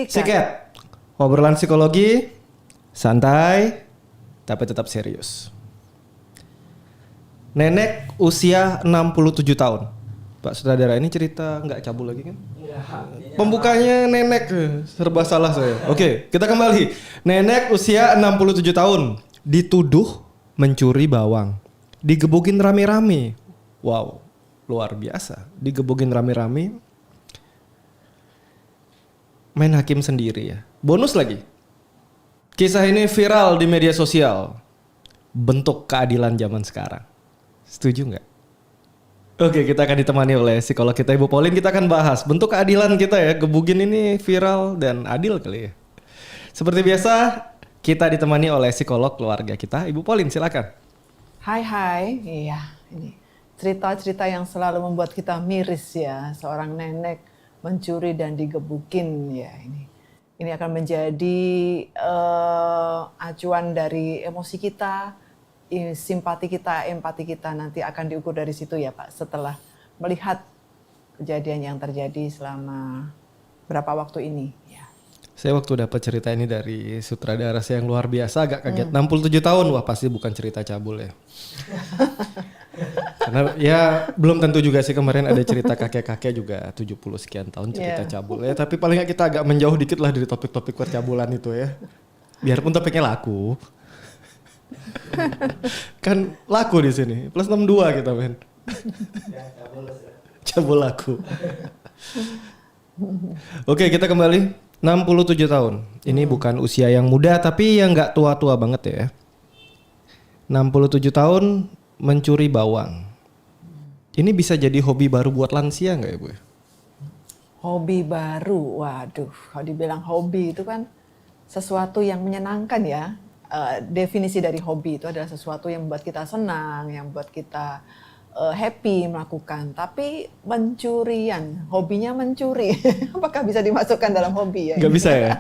Sikat. Obrolan psikologi santai tapi tetap serius. Nenek usia 67 tahun. Pak Sutradara, ini cerita nggak cabul lagi kan? Pembukanya nenek, serba salah saya. Oke, kita kembali. Nenek usia 67 tahun dituduh mencuri bawang. Digebukin rame-rame. Wow, luar biasa. Digebukin rame-rame. Main hakim sendiri ya. Bonus lagi. Kisah ini viral di media sosial. Bentuk keadilan zaman sekarang. Setuju nggak? Oke, kita akan ditemani oleh psikolog kita Ibu Pauline. Kita akan bahas bentuk keadilan kita ya. Gebugin ini viral dan adil kali ya. Seperti biasa, kita ditemani oleh psikolog keluarga kita Ibu Pauline. Silakan. Hai, iya ini cerita-cerita yang selalu membuat kita miris ya. Seorang nenek mencuri dan digebukin ya ini. Ini akan menjadi acuan dari emosi kita, simpati kita, empati kita nanti akan diukur dari situ ya Pak. Setelah melihat kejadian yang terjadi selama berapa waktu ini. Ya. Saya waktu dapat cerita ini dari sutradara saya yang luar biasa agak kaget. 67 tahun, wah pasti bukan cerita cabul ya. Karena ya belum tentu juga sih, kemarin ada cerita kakek-kakek juga 70 sekian tahun cerita cabul ya. Tapi paling nggak kita agak menjauh dikit lah dari topik-topik percabulan itu ya. Biarpun topiknya laku. Kan laku di sini. Plus 62 kita men. Cabul laku. Oke, kita kembali. 67 tahun. Ini bukan usia yang muda tapi yang nggak tua-tua banget ya. 67 tahun mencuri bawang. Ini bisa jadi hobi baru buat lansia nggak ya Bu? Hobi baru, waduh, kalau dibilang hobi itu kan sesuatu yang menyenangkan ya. Definisi dari hobi itu adalah sesuatu yang membuat kita senang, yang membuat kita happy melakukan. Tapi pencurian, hobinya mencuri, apakah bisa dimasukkan dalam hobi ya? Nggak bisa ya?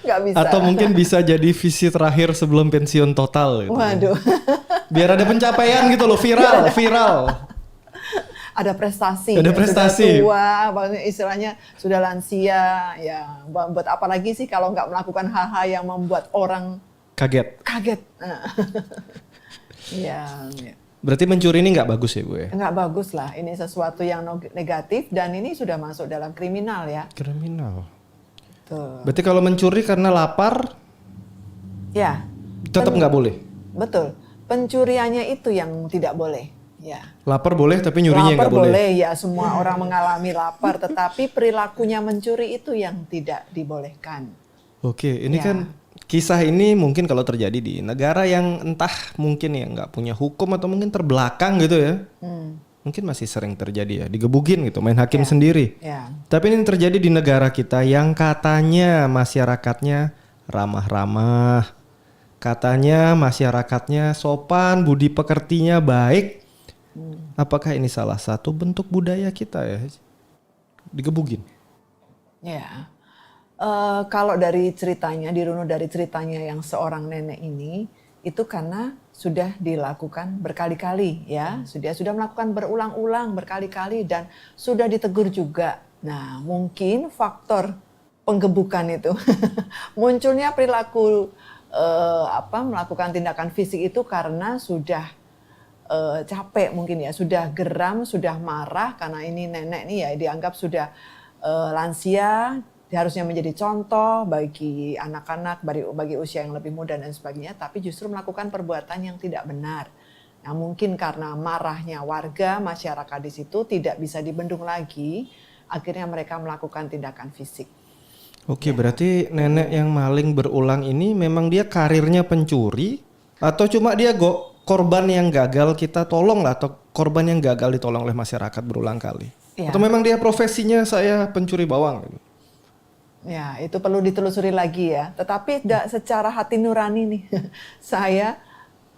Nggak bisa. Atau mungkin bisa jadi visi terakhir sebelum pensiun total gitu. Waduh. Biar ada pencapaian gitu loh, viral. Ada prestasi. Ada prestasi. Sudah tua, istilahnya sudah lansia, ya buat apa lagi sih kalau nggak melakukan hal-hal yang membuat orang Kaget. Ya. Berarti mencuri ini nggak bagus ya Bu ya? Nggak bagus lah, ini sesuatu yang negatif dan ini sudah masuk dalam kriminal ya. Kriminal. Tuh. Berarti kalau mencuri karena lapar, Ya. tetap nggak boleh? Betul, pencuriannya itu yang tidak boleh. Ya. Lapar boleh tapi nyurinya nggak Lapar boleh? boleh, ya semua orang mengalami lapar, tetapi perilakunya mencuri itu yang tidak dibolehkan. Oke, ini Ya. kan kisah ini mungkin kalau terjadi di negara yang entah mungkin ya nggak punya hukum atau mungkin terbelakang gitu ya. Mungkin masih sering terjadi ya, digebukin gitu, main hakim sendiri. Ya. Tapi ini terjadi di negara kita yang katanya masyarakatnya ramah-ramah. Katanya masyarakatnya sopan, budi pekertinya baik. Apakah ini salah satu bentuk budaya kita ya? Digebukin. Ya. Kalau dari ceritanya, dirunut dari ceritanya yang seorang nenek ini, itu karena sudah dilakukan berkali-kali ya, sudah melakukan berulang-ulang berkali-kali dan sudah ditegur juga. Nah, mungkin faktor penggebukan itu munculnya perilaku melakukan tindakan fisik itu karena sudah capek mungkin ya, sudah geram, sudah marah karena ini nenek nih ya dianggap sudah lansia. Harusnya menjadi contoh bagi anak-anak, bagi usia yang lebih muda dan sebagainya, tapi justru melakukan perbuatan yang tidak benar. Nah, mungkin karena marahnya warga, masyarakat di situ tidak bisa dibendung lagi, akhirnya mereka melakukan tindakan fisik. Oke, berarti nenek yang maling berulang ini memang dia karirnya pencuri atau cuma dia korban yang gagal kita tolong lah, atau korban yang gagal ditolong oleh masyarakat berulang kali? Ya. Atau memang dia profesinya saya pencuri bawang gitu? Ya, itu perlu ditelusuri lagi ya. Tetapi secara hati nurani nih, saya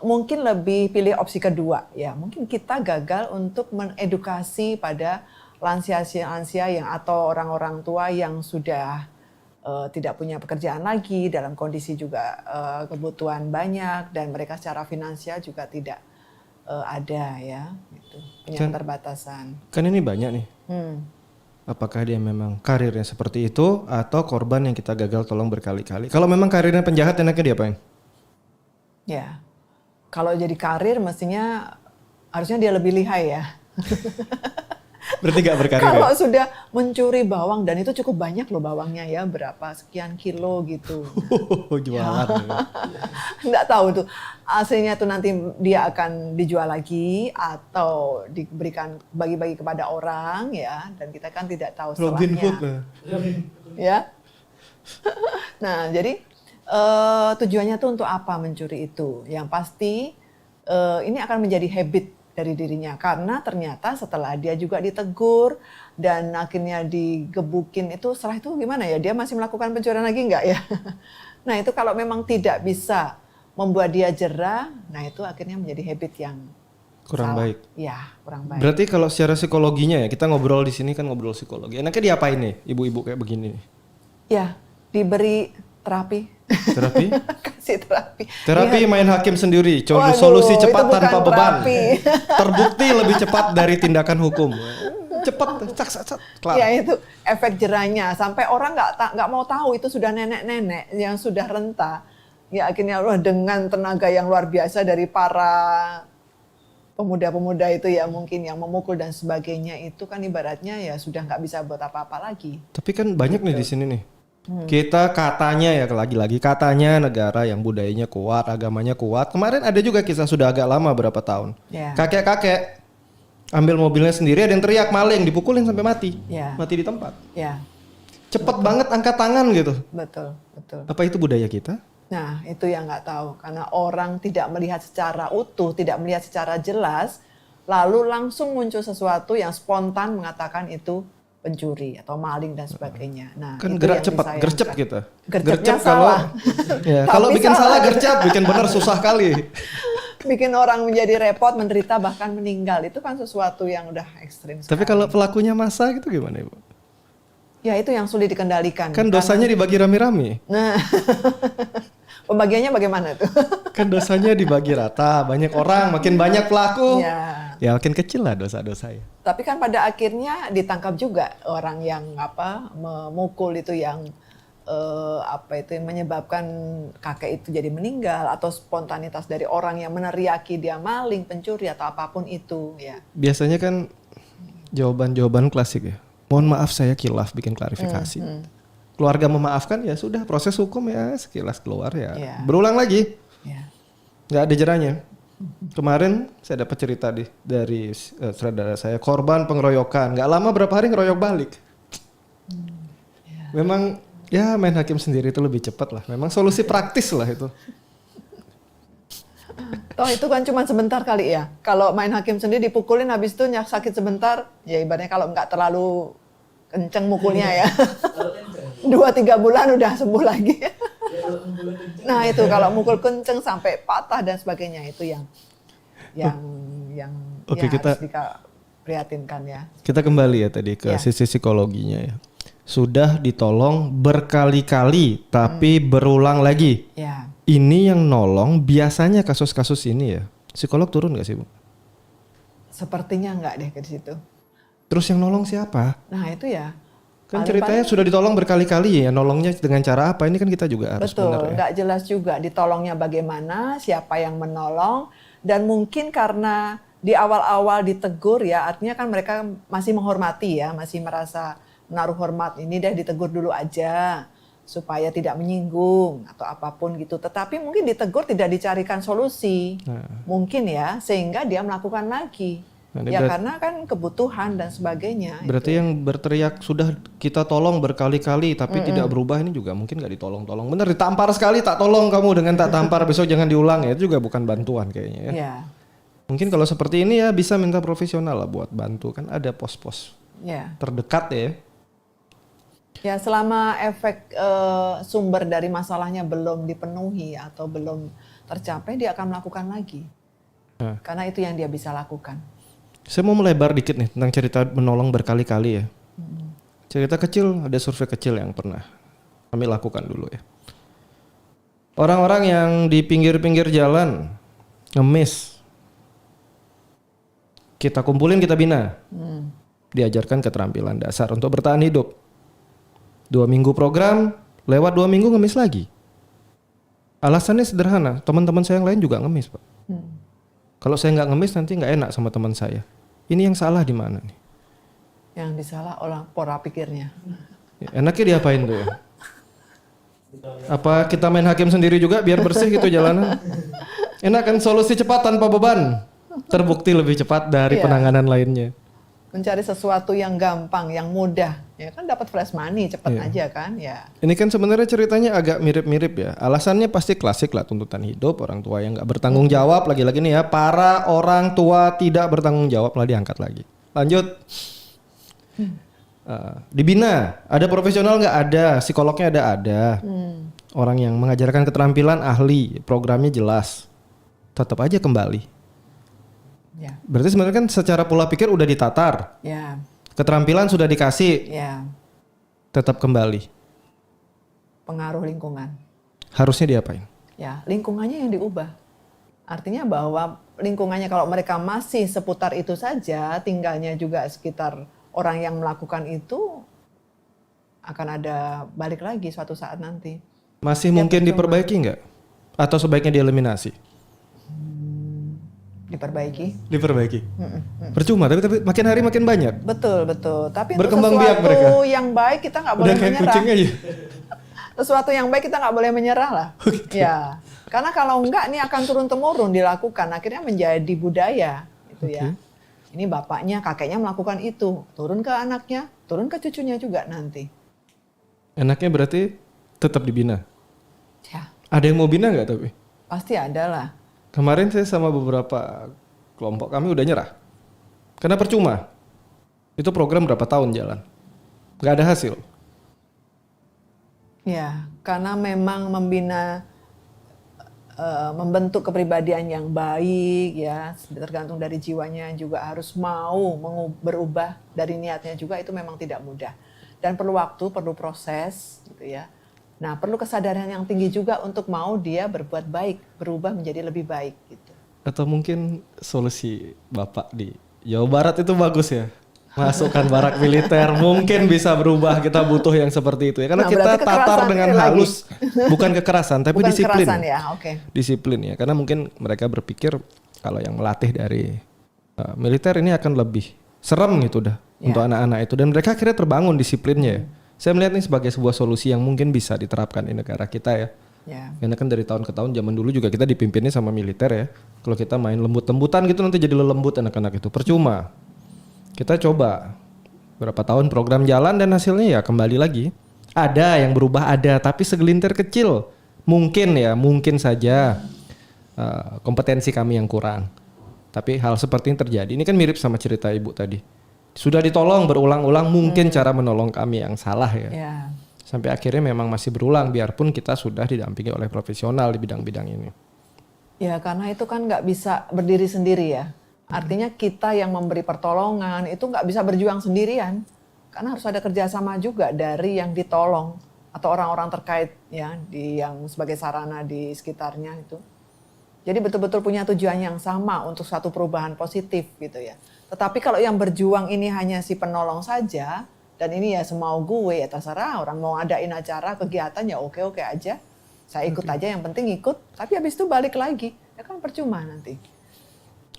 mungkin lebih pilih opsi kedua. Ya, mungkin kita gagal untuk mengedukasi pada lansia-lansia yang atau orang-orang tua yang sudah tidak punya pekerjaan lagi, dalam kondisi juga kebutuhan banyak dan mereka secara finansial juga tidak ada ya, gitu. Punya keterbatasan. Kan ini banyak nih. Apakah dia memang karirnya seperti itu atau korban yang kita gagal tolong berkali-kali? Kalau memang karirnya penjahat, enaknya diapain? Ya, kalau jadi karir mestinya harusnya dia lebih lihai ya. Berarti gak berkarir Kalau ya? sudah mencuri bawang, dan itu cukup banyak loh bawangnya ya, berapa sekian kilo gitu. Jualan. Nggak tahu tuh hasilnya tuh nanti dia akan dijual lagi atau diberikan bagi-bagi kepada orang ya, dan kita kan tidak tahu Robin setelahnya. Hood lah. Ya. Nah, jadi tujuannya tuh untuk apa mencuri itu? Yang pasti ini akan menjadi habit dari dirinya, karena ternyata setelah dia juga ditegur dan akhirnya digebukin itu, setelah itu gimana ya, dia masih melakukan pencurian lagi nggak ya? Nah itu kalau memang tidak bisa membuat dia jera, nah itu akhirnya menjadi habit yang Kurang salah. baik. Ya, kurang baik. Berarti kalau secara psikologinya ya, kita ngobrol di sini kan ngobrol psikologi. Enaknya diapain nih ibu-ibu kayak begini nih? Ya, diberi terapi. Terapi? Kasih terapi. Terapi main hakim sendiri, Waduh, solusi itu cepat bukan tanpa beban. terapi. Terbukti lebih cepat dari tindakan hukum. Cepat, cak, kelar. Ya itu efek jerahnya, sampai orang nggak mau tahu itu sudah nenek-nenek yang sudah renta. Ya akhirnya wah, dengan tenaga yang luar biasa dari para pemuda-pemuda itu ya, mungkin yang memukul dan sebagainya, itu kan ibaratnya ya sudah nggak bisa buat apa-apa lagi. Tapi kan banyak nih di sini nih. Kita katanya ya, lagi-lagi katanya negara yang budayanya kuat, agamanya kuat. Kemarin ada juga kisah sudah agak lama, berapa tahun. Ya. Kakek-kakek ambil mobilnya sendiri, ada yang teriak maling, dipukulin sampai mati. Ya. Mati di tempat. Ya, Cepet banget angkat tangan gitu. betul, betul. Apa itu budaya kita? Nah, itu yang nggak tahu, karena orang tidak melihat secara utuh, tidak melihat secara jelas, lalu langsung muncul sesuatu yang spontan mengatakan itu pencuri atau maling dan sebagainya. Nah, Kan itu gerak yang cepat, disayangkan. gercep kita. Gercepnya kalau salah. ya, Tapi kalau bikin salah salah. gercep, bikin benar susah kali. Bikin orang menjadi repot, menderita, bahkan meninggal. Itu kan sesuatu yang udah ekstrim Tapi sekali. kalau pelakunya masa gitu gimana, Ibu? Ya itu yang sulit dikendalikan. Kan dosanya dibagi rame-rame. Nah, pembagiannya bagaimana tuh? Kan dosanya dibagi rata, banyak orang, makin banyak pelaku. Ya. Ya makin kecil lah dosa-dosanya. Tapi kan pada akhirnya ditangkap juga orang yang memukul itu, yang yang menyebabkan kakek itu jadi meninggal, atau spontanitas dari orang yang meneriaki dia maling, pencuri atau apapun itu ya. Biasanya kan jawaban-jawaban klasik ya. Mohon maaf saya kilaf bikin klarifikasi. Keluarga memaafkan ya sudah, proses hukum ya sekilas keluar ya. Ya. Berulang lagi. Ya. Nggak ada jeranya. Kemarin saya dapat cerita dari saudara saya, korban pengeroyokan. Nggak lama berapa hari ngeroyok balik. Memang ya main hakim sendiri itu lebih cepat lah. Memang solusi praktis lah itu. Toh itu kan cuma sebentar kali ya. Kalau main hakim sendiri dipukulin, habis itu sakit sebentar, ya ibaratnya kalau nggak terlalu kenceng mukulnya ya. 2-3 bulan udah sembuh lagi. Nah itu kalau mukul kenceng sampai patah dan sebagainya, itu yang Oke, harus diprihatinkan ya. Kita kembali ya tadi ke sisi psikologinya ya. Sudah ditolong berkali-kali tapi berulang lagi. Ya. Ini yang nolong biasanya kasus-kasus ini ya. Psikolog turun nggak sih, Bu? Sepertinya nggak deh ke situ. Terus yang nolong siapa? Nah itu ya. Kan ceritanya sudah ditolong berkali-kali ya, nolongnya dengan cara apa? Ini kan kita juga harus betul, benar ya. nggak jelas juga ditolongnya bagaimana, siapa yang menolong, dan mungkin karena di awal-awal ditegur ya, artinya kan mereka masih menghormati ya, masih merasa menaruh hormat, ini deh ditegur dulu aja supaya tidak menyinggung atau apapun gitu. Tetapi mungkin ditegur tidak dicarikan solusi, mungkin ya, sehingga dia melakukan lagi. Ya karena kan kebutuhan dan sebagainya. Berarti yang berteriak sudah kita tolong berkali-kali tapi tidak berubah, ini juga mungkin nggak ditolong-tolong. Bener, ditampar sekali tak tolong kamu dengan tak tampar besok jangan diulang ya, itu juga bukan bantuan kayaknya ya. Ya. Mungkin kalau seperti ini ya bisa minta profesional lah buat bantu, kan ada pos-pos terdekat ya. Ya selama efek sumber dari masalahnya belum dipenuhi atau belum tercapai, dia akan melakukan lagi. Karena itu yang dia bisa lakukan. Saya mau melebar dikit nih tentang cerita menolong berkali-kali ya. Cerita kecil, ada survei kecil yang pernah kami lakukan dulu ya. Orang-orang yang di pinggir-pinggir jalan ngemis, kita kumpulin, kita bina. diajarkan keterampilan dasar untuk bertahan hidup. 2 minggu program, lewat 2 minggu ngemis lagi. Alasannya sederhana, teman-teman saya yang lain juga ngemis, Pak. Kalau saya nggak ngemis nanti nggak enak sama teman saya. Ini yang salah di mana nih? Yang disalah orang pola pikirnya. Ya, enaknya diapain tuh ya? Apa kita main hakim sendiri juga biar bersih gitu jalanan? Enak kan solusi cepat tanpa beban. Terbukti lebih cepat dari Iya. penanganan lainnya. Mencari sesuatu yang gampang, yang mudah. Ya kan dapat flash money, cepet aja kan. Ya. Ini kan sebenarnya ceritanya agak mirip-mirip ya. Alasannya pasti klasik lah, tuntutan hidup, orang tua yang nggak bertanggung jawab, lagi-lagi nih ya, para orang tua tidak bertanggung jawab malah diangkat lagi. Lanjut. Dibina, ada profesional nggak ada, psikolognya ada. Orang yang mengajarkan keterampilan ahli, programnya jelas, tetap aja kembali. Ya. Berarti sebenarnya kan secara pola pikir udah ditatar, Ya. keterampilan sudah dikasih, Ya. tetap kembali. Pengaruh lingkungan. Harusnya diapain? Ya, lingkungannya yang diubah. Artinya bahwa lingkungannya kalau mereka masih seputar itu saja, tinggalnya juga sekitar orang yang melakukan itu, akan ada balik lagi suatu saat nanti. Masih Ya, mungkin betul, diperbaiki nggak? Atau sebaiknya dieliminasi? Diperbaiki. Diperbaiki. Percuma, tapi makin hari makin banyak. Betul, betul. Tapi untuk Berkembang biak sesuatu mereka. yang baik kita nggak boleh Udah kayak menyerah. kucing aja. Sesuatu yang baik kita nggak boleh menyerah lah. Ya, karena kalau enggak ini akan turun-temurun dilakukan, akhirnya menjadi budaya, gitu ya. Ini bapaknya, kakeknya melakukan itu, turun ke anaknya, turun ke cucunya juga nanti. Enaknya berarti tetap dibina. Ya, Ada yang mau bina nggak tapi? pasti ada lah. Kemarin saya sama beberapa kelompok kami udah nyerah. Karena percuma. Itu program berapa tahun jalan. Nggak ada hasil. Ya, karena memang membina, membentuk kepribadian yang baik, ya, tergantung dari jiwanya juga harus mau berubah dari niatnya juga itu memang tidak mudah. Dan perlu waktu, perlu proses, gitu ya. Nah, perlu kesadaran yang tinggi juga untuk mau dia berbuat baik, berubah menjadi lebih baik, gitu. Atau mungkin solusi Bapak di Jawa Barat itu bagus ya. Masukkan barak militer, mungkin bisa berubah. Kita butuh yang seperti itu ya. Karena Nah, kita berarti tatar kekerasan dengan lagi. halus. Bukan kekerasan, tapi Bukan disiplin. kekerasan ya, oke. Disiplin ya. Karena mungkin mereka berpikir kalau yang melatih dari militer ini akan lebih serem gitu dah untuk anak-anak itu. Dan mereka akhirnya terbangun disiplinnya ya. Saya melihat ini sebagai sebuah solusi yang mungkin bisa diterapkan di negara kita ya. Ya. Karena kan dari tahun ke tahun, zaman dulu juga kita dipimpinnya sama militer ya. Kalau kita main lembut-lembutan gitu nanti jadi lelembut anak-anak itu. Percuma. Kita coba berapa tahun program jalan dan hasilnya ya kembali lagi. Ada yang berubah ada, tapi segelintir kecil. Mungkin ya, mungkin saja kompetensi kami yang kurang. Tapi hal seperti ini terjadi. Ini kan mirip sama cerita ibu tadi. Sudah ditolong berulang-ulang, mungkin cara menolong kami yang salah ya. Ya. Sampai akhirnya memang masih berulang biarpun kita sudah didampingi oleh profesional di bidang-bidang ini. Ya, karena itu kan nggak bisa berdiri sendiri ya. Artinya kita yang memberi pertolongan itu nggak bisa berjuang sendirian. Karena harus ada kerjasama juga dari yang ditolong atau orang-orang terkait ya, yang sebagai sarana di sekitarnya itu. Jadi betul-betul punya tujuan yang sama untuk suatu perubahan positif gitu ya. Tetapi kalau yang berjuang ini hanya si penolong saja, dan ini ya semau gue ya terserah, orang mau adain acara, kegiatan ya oke-oke aja. Saya ikut aja, yang penting ikut, tapi habis itu balik lagi. Ya kan percuma nanti.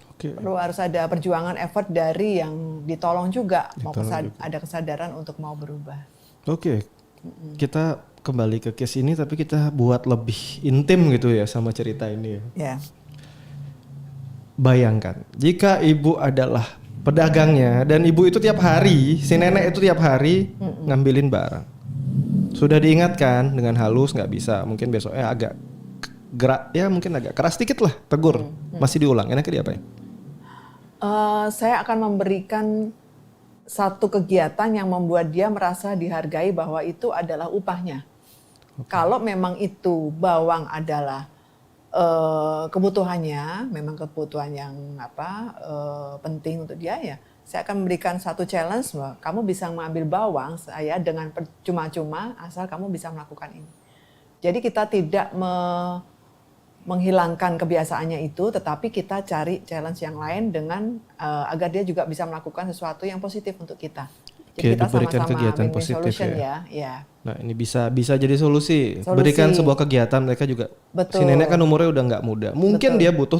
Oke. Perlu harus ada perjuangan effort dari yang ditolong juga, mau Ditolong juga. ada kesadaran untuk mau berubah. Oke. Kita kembali ke case ini tapi kita buat lebih intim gitu ya sama cerita ini ya. Ya. Bayangkan jika ibu adalah pedagangnya dan ibu itu tiap hari, si nenek itu tiap hari ngambilin barang. Sudah diingatkan dengan halus nggak bisa, mungkin besoknya agak gerak ya, mungkin agak keras dikit lah, tegur, masih diulang. Enaknya diapain? Saya akan memberikan satu kegiatan yang membuat dia merasa dihargai bahwa itu adalah upahnya. Kalau memang itu bawang adalah kebutuhannya, memang kebutuhan yang penting untuk dia ya, saya akan memberikan satu challenge bahwa kamu bisa mengambil bawang saya dengan cuma-cuma asal kamu bisa melakukan ini. Jadi kita tidak menghilangkan kebiasaannya itu, tetapi kita cari challenge yang lain dengan agar dia juga bisa melakukan sesuatu yang positif untuk kita. Jadi Oke, kita diberikan sama-sama kegiatan win-win positif solution ya. ya. Nah ini bisa jadi solusi. Solusi. Berikan sebuah kegiatan mereka juga. Si Betul. nenek kan umurnya udah nggak muda. Mungkin dia butuh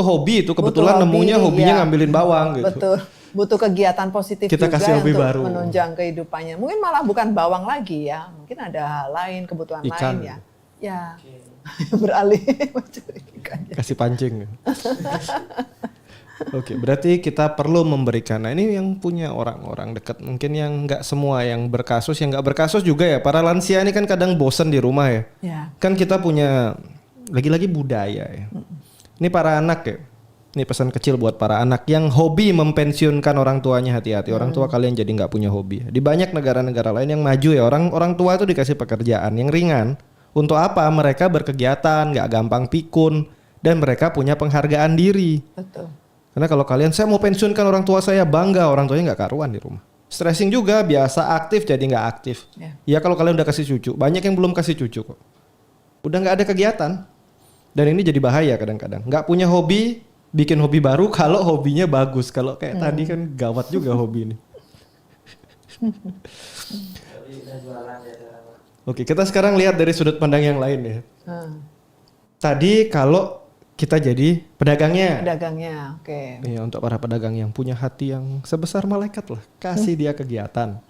hobi itu. Kebetulan Butuh hobi, nemunya hobinya ya. ngambilin bawang gitu. Betul. Butuh kegiatan positif Kita juga kasih hobi untuk baru. menunjang kehidupannya. Mungkin malah bukan bawang lagi ya. Mungkin ada hal lain, kebutuhan Ikan. lain ya. Ya. Beralih mencuri ikan. Kasih pancing. Oke, berarti kita perlu memberikan. Nah ini yang punya orang-orang dekat. Mungkin yang nggak semua yang berkasus, yang nggak berkasus juga ya. Para lansia ini kan kadang bosen di rumah ya. Ya. Kan kita punya lagi-lagi budaya ya. Ini para anak ya. Ini pesan kecil buat para anak yang hobi mempensiunkan orang tuanya, hati-hati. Orang tua kalian jadi nggak punya hobi. Di banyak negara-negara lain yang maju ya, orang tua itu dikasih pekerjaan yang ringan. Untuk apa? Mereka berkegiatan, nggak gampang pikun, dan mereka punya penghargaan diri. Betul. Karena kalau kalian, saya mau pensiunkan orang tua saya, bangga orang tuanya nggak karuan di rumah. Stressing juga, biasa aktif jadi nggak aktif. Ya kalau kalian udah kasih cucu, banyak yang belum kasih cucu kok. Udah nggak ada kegiatan. Dan ini jadi bahaya kadang-kadang. Nggak punya hobi, bikin hobi baru kalau hobinya bagus. Kalau kayak tadi kan gawat juga hobi ini. Oke, kita sekarang lihat dari sudut pandang yang lain ya. Tadi kalau kita jadi pedagangnya. Pedagangnya, oke. Iya, untuk para pedagang yang punya hati yang sebesar malaikat lah, kasih dia kegiatan.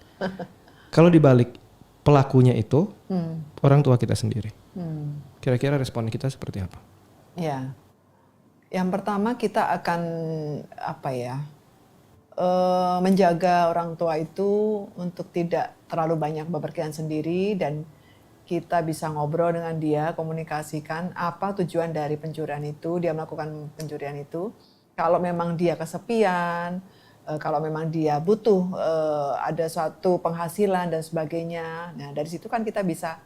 Kalau dibalik pelakunya itu orang tua kita sendiri. Kira-kira respon kita seperti apa? Ya, yang pertama kita akan menjaga orang tua itu untuk tidak terlalu banyak bepergian sendiri dan kita bisa ngobrol dengan dia, komunikasikan apa tujuan dari pencurian itu, dia melakukan pencurian itu. Kalau memang dia kesepian, kalau memang dia butuh ada suatu penghasilan dan sebagainya. Nah dari situ kan kita bisa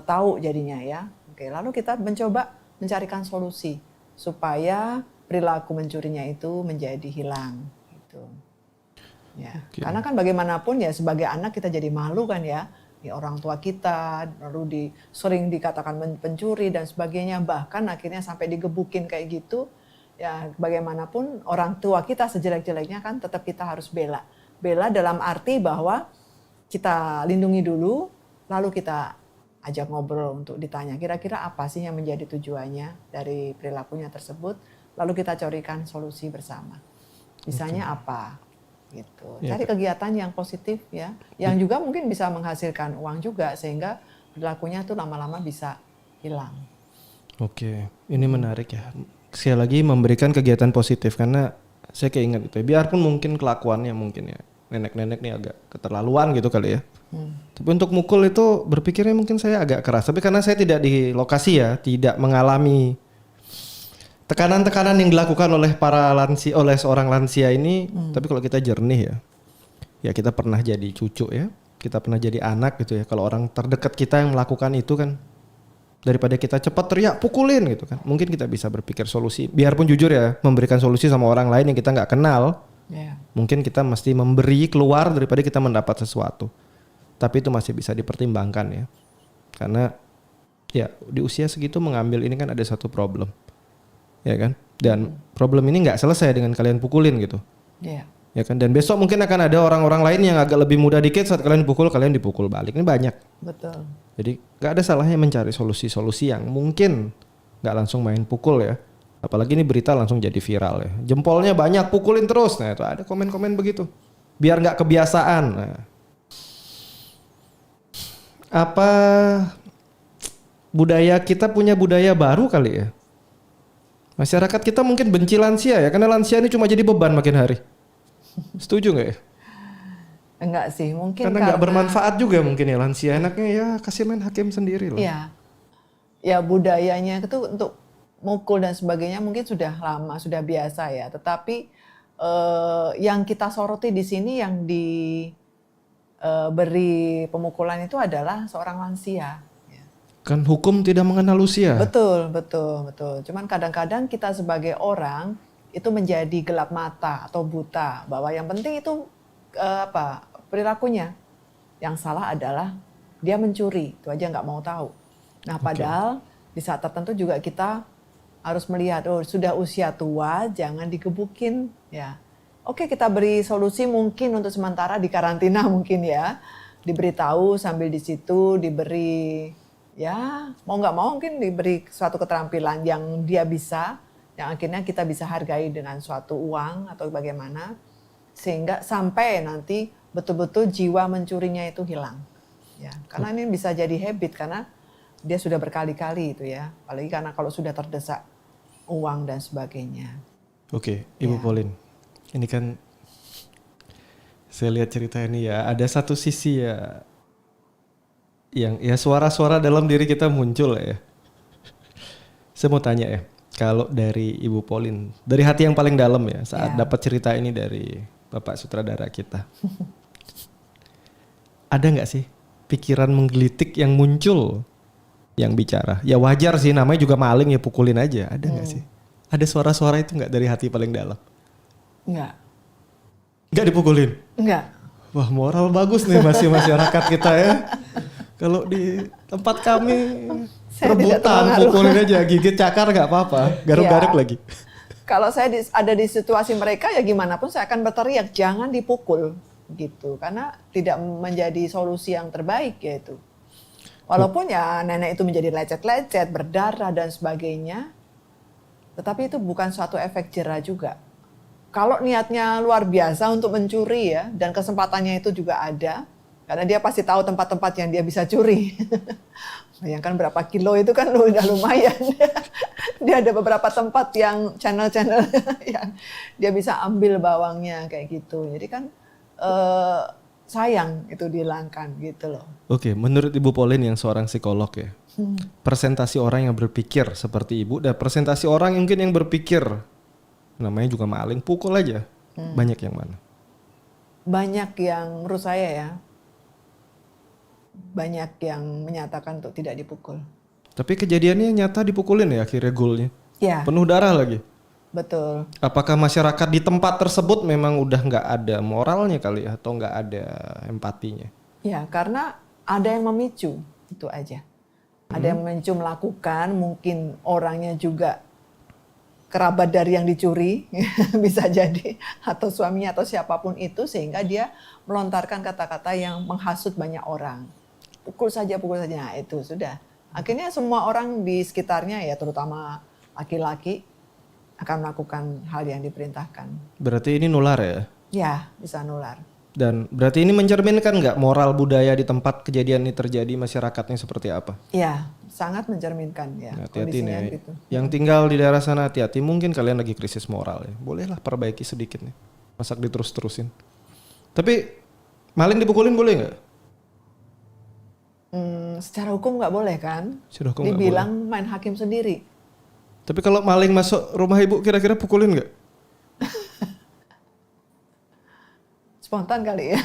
tahu jadinya ya. Oke, lalu kita mencoba mencarikan solusi supaya perilaku mencurinya itu menjadi hilang. Gitu. Ya, karena kan bagaimanapun ya sebagai anak kita jadi malu kan ya. Orang tua kita lalu sering dikatakan pencuri dan sebagainya, bahkan akhirnya sampai digebukin kayak gitu. Ya bagaimanapun orang tua kita sejelek-jeleknya kan tetap kita harus bela. Bela dalam arti bahwa kita lindungi dulu, lalu kita ajak ngobrol untuk ditanya kira-kira apa sih yang menjadi tujuannya dari perilakunya tersebut, lalu kita carikan solusi bersama. Misalnya apa? Gitu. Cari kegiatan yang positif ya, yang juga mungkin bisa menghasilkan uang juga sehingga perilakunya tuh lama-lama bisa hilang. Oke, ini menarik ya. Sekali lagi memberikan kegiatan positif karena saya keinget itu. Biarpun mungkin kelakuannya mungkin ya nenek-nenek nih agak keterlaluan gitu kali ya. Tapi untuk mukul itu berpikirnya mungkin saya agak keras. Tapi karena saya tidak di lokasi ya, tidak mengalami tekanan-tekanan yang dilakukan oleh oleh seorang lansia ini, tapi kalau kita jernih ya kita pernah jadi cucu ya, kita pernah jadi anak gitu ya. Kalau orang terdekat kita yang melakukan itu kan, daripada kita cepat teriak pukulin gitu kan, mungkin kita bisa berpikir solusi. Biarpun jujur ya, memberikan solusi sama orang lain yang kita nggak kenal, mungkin kita mesti memberi keluar daripada kita mendapat sesuatu. Tapi itu masih bisa dipertimbangkan ya, karena ya di usia segitu mengambil ini kan ada satu problem. Ya kan, dan problem ini nggak selesai dengan kalian pukulin gitu, ya kan, dan besok mungkin akan ada orang-orang lain yang agak lebih muda dikit, saat kalian pukul kalian dipukul balik, ini banyak. Betul. Jadi nggak ada salahnya mencari solusi-solusi yang mungkin nggak langsung main pukul ya, apalagi ini berita langsung jadi viral ya, jempolnya banyak pukulin terus, nah itu ada komen-komen begitu, biar nggak kebiasaan. Nah, apa budaya kita punya budaya baru kali ya? Masyarakat kita mungkin benci lansia ya, karena lansia ini cuma jadi beban makin hari. Setuju nggak ya? Enggak sih, mungkin karena nggak bermanfaat juga mungkin ya lansia. Enaknya ya kasih main hakim sendiri loh. Iya, ya budayanya itu untuk mukul dan sebagainya mungkin sudah lama, sudah biasa ya. Tetapi yang kita soroti di sini yang diberi pemukulan itu adalah seorang lansia. Kan hukum tidak mengenal usia. Betul. Cuman kadang-kadang kita sebagai orang itu menjadi gelap mata atau buta bahwa yang penting itu perilakunya. Yang salah adalah dia mencuri, itu aja nggak mau tahu. Nah padahal di saat tertentu juga kita harus melihat, oh sudah usia tua, jangan digebukin ya. Oke, kita beri solusi mungkin untuk sementara di karantina mungkin ya. Diberitahu sambil di situ diberi ya mau nggak mau mungkin diberi suatu keterampilan yang dia bisa, yang akhirnya kita bisa hargai dengan suatu uang atau bagaimana, sehingga sampai nanti betul-betul jiwa mencurinya itu hilang. Ya, karena ini bisa jadi habit karena dia sudah berkali-kali itu ya, apalagi karena kalau sudah terdesak uang dan sebagainya. Oke, Ibu Pauline, ini kan saya lihat cerita ini ya, ada satu sisi ya yang ya suara-suara dalam diri kita muncul ya. Saya mau tanya ya, kalau dari Ibu Pauline, dari hati yang paling dalam ya saat dapat cerita ini dari Bapak sutradara kita, ada nggak sih pikiran menggelitik yang muncul yang bicara? Ya wajar sih, namanya juga maling ya, pukulin aja. Ada nggak sih? Ada suara-suara itu nggak dari hati paling dalam? Enggak. Nggak dipukulin? Enggak. Wah, moral bagus nih masih masyarakat kita ya. Kalau di tempat kami rebutan, pukulin aja, gigit cakar nggak apa-apa, garuk-garuk lagi. Kalau saya ada di situasi mereka ya gimana pun saya akan berteriak, jangan dipukul gitu, karena tidak menjadi solusi yang terbaik yaitu. Walaupun ya nenek itu menjadi lecet-lecet, berdarah dan sebagainya, tetapi itu bukan suatu efek jera juga. Kalau niatnya luar biasa untuk mencuri ya, dan kesempatannya itu juga ada, karena dia pasti tahu tempat-tempat yang dia bisa curi. Bayangkan berapa kilo itu kan udah lumayan. Dia ada beberapa tempat yang channel-channel yang dia bisa ambil bawangnya kayak gitu. Jadi kan sayang itu dihilangkan gitu loh. Oke, menurut Ibu Pauline yang seorang psikolog ya, presentasi orang yang berpikir seperti Ibu dan presentasi orang yang mungkin yang berpikir namanya juga maling, pukul aja, banyak yang mana? Banyak yang menurut saya ya, banyak yang menyatakan untuk tidak dipukul. Tapi kejadiannya nyata dipukulin ya akhirnya goalnya. Ya. Penuh darah lagi. Betul. Apakah masyarakat di tempat tersebut memang udah nggak ada moralnya kali ya, atau nggak ada empatinya? Ya, karena ada yang memicu, itu aja. Ada yang memicu melakukan, mungkin orangnya juga kerabat dari yang dicuri, bisa jadi, atau suaminya atau siapapun itu, sehingga dia melontarkan kata-kata yang menghasut banyak orang. Pukul saja, nah itu sudah. Akhirnya semua orang di sekitarnya ya, terutama laki-laki, akan melakukan hal yang diperintahkan. Berarti ini nular ya? Ya, bisa nular. Dan berarti ini mencerminkan nggak moral budaya di tempat kejadian ini terjadi, masyarakatnya seperti apa? Ya, sangat mencerminkan ya. Hati-hati nih. Gitu. Yang tinggal di daerah sana hati-hati. Mungkin kalian lagi krisis moral ya. Bolehlah perbaiki sedikit nih. Masak diterus-terusin. Tapi maling dipukulin boleh nggak? Secara hukum nggak boleh kan? Secara hukum dibilang main hakim sendiri. Tapi kalau maling masuk rumah ibu kira-kira pukulin nggak? Spontan kali ya.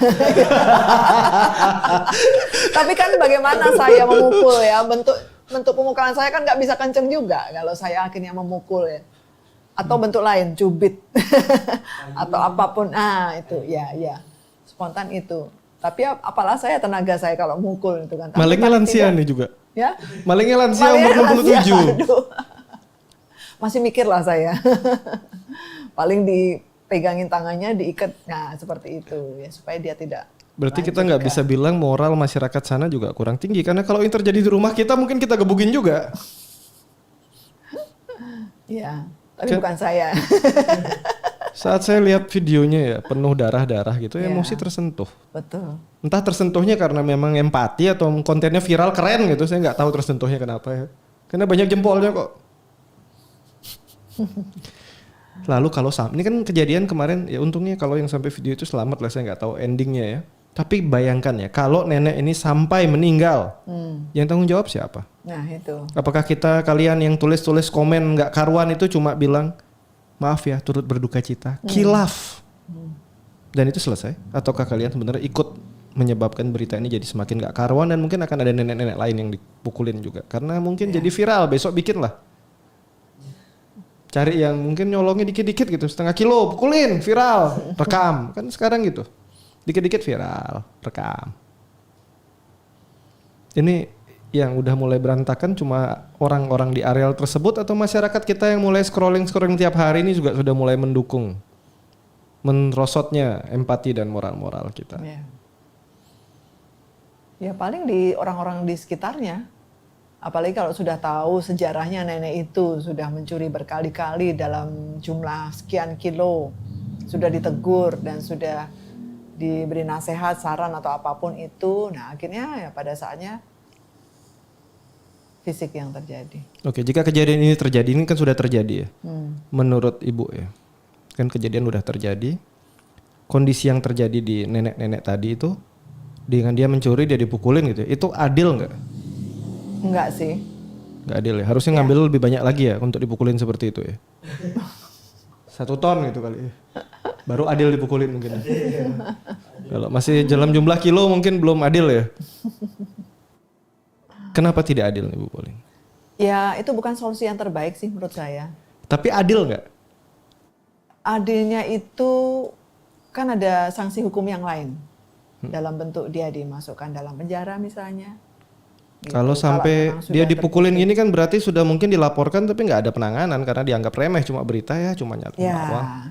Tapi kan bagaimana saya memukul ya, bentuk pemukulan saya kan nggak bisa kenceng juga kalau saya akhirnya memukul ya. Atau bentuk lain, cubit atau apapun. Itu ya spontan itu. Tapi apalah saya, tenaga saya kalau mukul itu kan. Malingnya lansia nih juga. Ya? Malingnya lansia umur 67. Aduh. Masih mikir lah saya. Paling dipegangin tangannya, diikat, nah seperti itu ya, supaya dia tidak. Berarti kita nggak bisa bilang moral masyarakat sana juga kurang tinggi, karena kalau ini terjadi di rumah kita mungkin kita gebugin juga. Ya, tapi bukan saya. Saat saya lihat videonya ya penuh darah-darah gitu, emosi tersentuh. Betul. Entah tersentuhnya karena memang empati atau kontennya viral keren gitu, saya nggak tahu tersentuhnya kenapa ya. Karena banyak jempolnya kok. Lalu kalau ini kan kejadian kemarin ya, untungnya kalau yang sampai video itu selamat lah, saya nggak tahu endingnya ya. Tapi bayangkan ya, kalau nenek ini sampai meninggal, yang tanggung jawab siapa? Nah itu. Apakah kalian yang tulis-tulis komen nggak karuan itu cuma bilang maaf ya, turut berduka cita, khilaf, dan itu selesai? Ataukah kalian sebenarnya ikut menyebabkan berita ini jadi semakin nggak karuan dan mungkin akan ada nenek-nenek lain yang dipukulin juga? Karena mungkin jadi viral, besok bikin lah. Cari yang mungkin nyolongnya dikit-dikit gitu, setengah kilo, pukulin, viral, rekam. Kan sekarang gitu, dikit-dikit viral, rekam. Ini yang udah mulai berantakan cuma orang-orang di areal tersebut atau masyarakat kita yang mulai scrolling tiap hari ini juga sudah mulai mendukung merosotnya empati dan moral-moral kita. Ya paling di orang-orang di sekitarnya. Apalagi kalau sudah tahu sejarahnya nenek itu sudah mencuri berkali-kali dalam jumlah sekian kilo, sudah ditegur dan sudah diberi nasihat, saran atau apapun itu. Nah akhirnya ya pada saatnya fisik yang terjadi. Oke, jika kejadian ini terjadi, ini kan sudah terjadi ya. Menurut Ibu ya, kan kejadian udah terjadi. Kondisi yang terjadi di nenek-nenek tadi itu, dengan dia mencuri, dia dipukulin gitu. Itu adil nggak? Enggak sih. Nggak adil ya. Harusnya ngambil lebih banyak lagi ya untuk dipukulin seperti itu ya. 1 ton gitu kali ya. Baru adil dipukulin mungkin. Kalau masih dalam jumlah kilo mungkin belum adil ya. Kenapa tidak adil nih Bu Pauline? Ya itu bukan solusi yang terbaik sih menurut saya. Tapi adil nggak? Adilnya itu kan ada sanksi hukum yang lain. Dalam bentuk dia dimasukkan dalam penjara misalnya. Gitu. Kalau sampai memang dia sudah dipukulin terbukti. gini kan berarti sudah mungkin dilaporkan tapi nggak ada penanganan karena dianggap remeh, cuma berita ya, cuma nyata.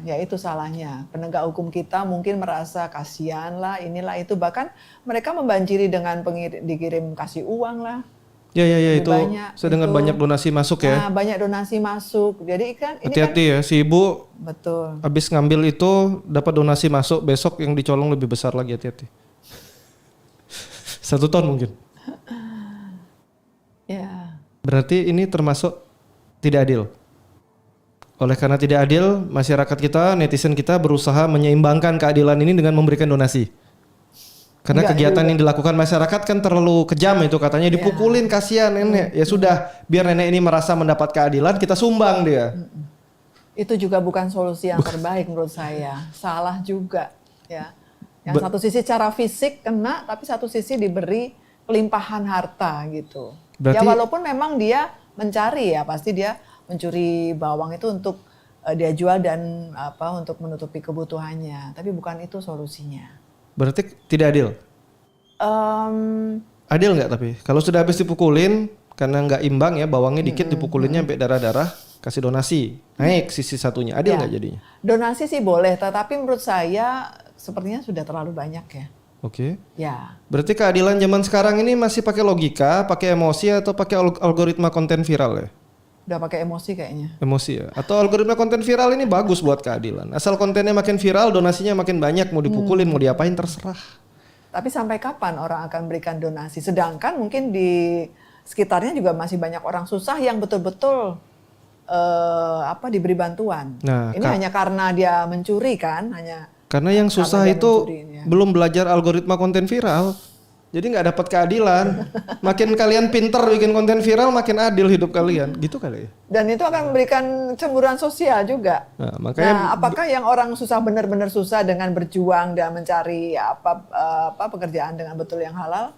Ya itu salahnya. Penegak hukum kita mungkin merasa kasihan lah, inilah itu. Bahkan mereka membanjiri dengan dikirim kasih uang lah. Ya Lebih itu banyak, saya dengar itu. banyak donasi masuk ya. Nah, banyak donasi masuk. Jadi kan ini Hati-hati ya, si ibu betul. habis ngambil itu dapat donasi masuk, besok yang dicolong lebih besar lagi, hati-hati. 1 ton mungkin. Ya. Berarti ini termasuk tidak adil. Oleh karena tidak adil, masyarakat kita, netizen kita berusaha menyeimbangkan keadilan ini dengan memberikan donasi. Karena Enggak kegiatan juga. yang dilakukan masyarakat kan terlalu kejam itu, katanya dipukulin, kasihan nenek. Ya sudah, biar nenek ini merasa mendapat keadilan, kita sumbang dia. Itu juga bukan solusi yang terbaik menurut saya. Salah juga ya. Yang satu sisi secara fisik kena, tapi satu sisi diberi pelimpahan harta gitu. Berarti- Ya walaupun memang dia mencari ya, pasti dia mencuri bawang itu untuk dia jual dan untuk menutupi kebutuhannya. Tapi bukan itu solusinya. Berarti tidak adil. Adil nggak tapi? Kalau sudah habis dipukulin, karena nggak imbang ya, bawangnya dikit dipukulinnya sampai darah-darah, kasih donasi, naik sisi satunya. Adil nggak jadinya? Donasi sih boleh, tetapi menurut saya sepertinya sudah terlalu banyak ya. Oke. Ya. Berarti keadilan zaman sekarang ini masih pakai logika, pakai emosi atau pakai algoritma konten viral ya? Udah pakai emosi kayaknya. Emosi ya? Atau algoritma konten viral ini bagus buat keadilan. Asal kontennya makin viral, donasinya makin banyak, mau dipukulin, mau diapain terserah. Tapi sampai kapan orang akan berikan donasi? Sedangkan mungkin di sekitarnya juga masih banyak orang susah yang betul-betul diberi bantuan. Nah, ini hanya karena dia mencuri kan, hanya karena yang susah dia itu mencuri ini ya. belum belajar algoritma konten viral. Jadi nggak dapat keadilan. Makin kalian pinter bikin konten viral, makin adil hidup kalian. Gitu kali ya? Dan itu akan memberikan cemburuan sosial juga. Nah, makanya apakah yang orang susah benar-benar susah dengan berjuang dan mencari pekerjaan dengan betul yang halal,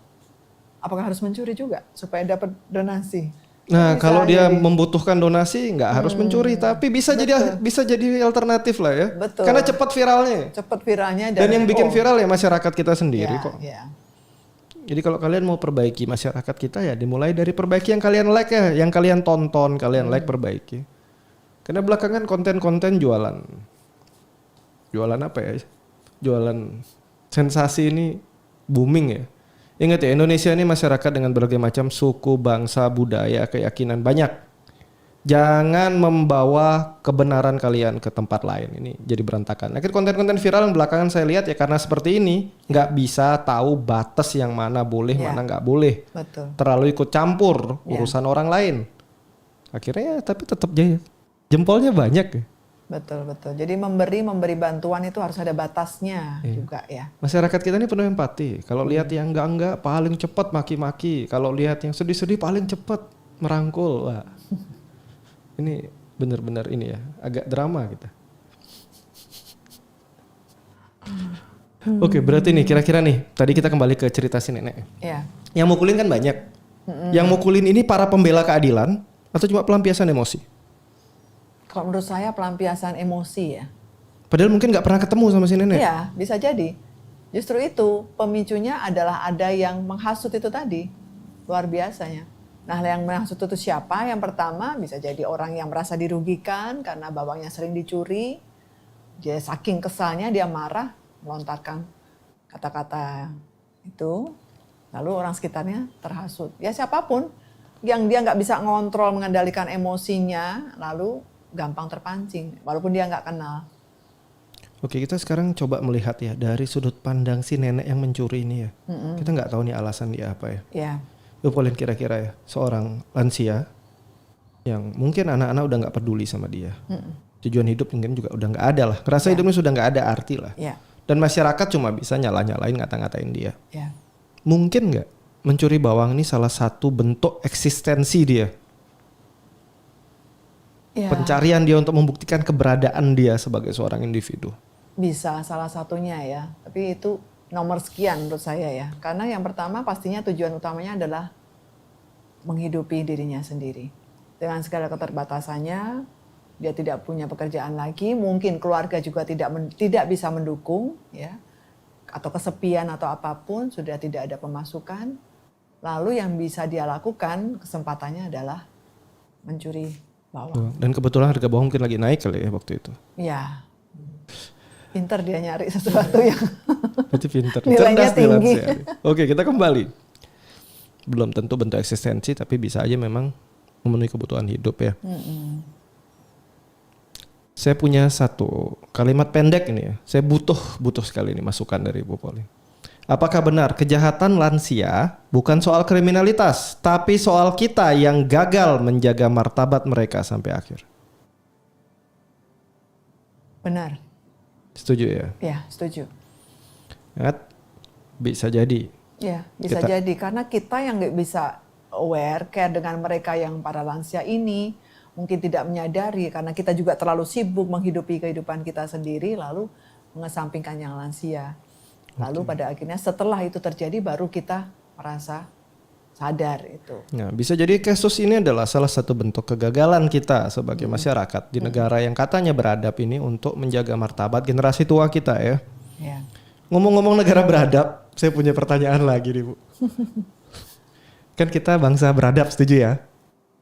apakah harus mencuri juga supaya dapat donasi? Nah, Bisa kalau dia jadi- membutuhkan donasi nggak harus mencuri, tapi bisa jadi alternatif lah ya. Betul. Karena cepat viralnya. Cepat viralnya Dan yang bikin viral ya masyarakat kita sendiri ya, kok. ya. Jadi kalau kalian mau perbaiki masyarakat kita ya dimulai dari perbaiki yang kalian like ya, yang kalian tonton, kalian like perbaiki. Karena belakangan konten-konten jualan. Jualan apa ya? Jualan sensasi ini booming ya. Ingat ya, Indonesia ini masyarakat dengan berbagai macam suku, bangsa, budaya, keyakinan banyak. Jangan membawa kebenaran kalian ke tempat lain. Ini jadi berantakan. Akhir konten-konten viral yang belakangan saya lihat ya karena seperti ini nggak bisa tahu batas yang mana boleh, Ya. mana nggak boleh. Betul. Terlalu ikut campur Ya. urusan orang lain. Akhirnya ya, tapi tetap aja jempolnya banyak ya. Betul, betul. Jadi memberi bantuan itu harus ada batasnya juga ya. Masyarakat kita ini penuh empati. Kalau lihat yang enggak paling cepat maki-maki. Kalau lihat yang sedih-sedih paling cepat merangkul. Wah. Ini benar-benar ini ya, agak drama kita. Oke, berarti nih kira-kira nih, tadi kita kembali ke cerita si nenek. Ya. Yang mukulin kan banyak. Yang mukulin ini para pembela keadilan atau cuma pelampiasan emosi? Kalau menurut saya pelampiasan emosi ya. Padahal mungkin nggak pernah ketemu sama si nenek. Iya, bisa jadi. Justru itu pemicunya adalah ada yang menghasut itu tadi. luar biasanya. Nah, yang maksud itu siapa? Yang pertama bisa jadi orang yang merasa dirugikan karena bawangnya sering dicuri. Dia saking kesalnya dia marah, melontarkan kata-kata itu. Lalu orang sekitarnya terhasut. Ya siapapun yang dia nggak bisa ngontrol, mengendalikan emosinya, lalu gampang terpancing, walaupun dia nggak kenal. Oke, kita sekarang coba melihat ya dari sudut pandang si nenek yang mencuri ini ya. Kita nggak tahu nih alasan dia apa ya. Ya, Paulin, kira-kira ya seorang lansia yang mungkin anak-anak udah nggak peduli sama dia. Tujuan hidup mungkin juga udah nggak ada lah. Ngerasa hidupnya sudah nggak ada arti lah. ya, Dan masyarakat cuma bisa nyala-nyalain, ngata-ngatain dia. ya. Mungkin nggak mencuri bawang ini salah satu bentuk eksistensi dia? Ya, Pencarian dia untuk membuktikan keberadaan dia sebagai seorang individu. bisa salah satunya ya. Tapi itu nomor sekian menurut saya ya. Karena yang pertama pastinya tujuan utamanya adalah menghidupi dirinya sendiri. Dengan segala keterbatasannya, dia tidak punya pekerjaan lagi, mungkin keluarga juga tidak bisa mendukung, ya, atau kesepian atau apapun, sudah tidak ada pemasukan. Lalu yang bisa dia lakukan kesempatannya adalah mencuri bawang. Dan kebetulan harga bawang mungkin lagi naik kali ya waktu itu. Ya, pinter dia nyari sesuatu yang Berarti pinter. nilainya Cerdas nih tinggi. lansia. Oke, kita kembali. Belum tentu bentuk eksistensi, tapi bisa aja memang memenuhi kebutuhan hidup ya. Saya punya satu kalimat pendek ini ya. Saya butuh sekali ini masukan dari Ibu Pauline. Apakah benar kejahatan lansia bukan soal kriminalitas, tapi soal kita yang gagal menjaga martabat mereka sampai akhir? Benar. Setuju ya? Ya, setuju. Bisa jadi. Ya, bisa Kita- jadi karena kita yang nggak bisa aware, care dengan mereka yang para lansia ini, mungkin tidak menyadari karena kita juga terlalu sibuk menghidupi kehidupan kita sendiri, lalu mengesampingkan yang lansia. Lalu pada akhirnya setelah itu terjadi baru kita merasa sadar itu. Nah, bisa jadi kasus ini adalah salah satu bentuk kegagalan kita sebagai masyarakat di negara yang katanya beradab ini untuk menjaga martabat generasi tua kita ya. Ya. Ngomong-ngomong negara beradab, saya punya pertanyaan lagi nih Bu. Kan kita bangsa beradab, setuju ya?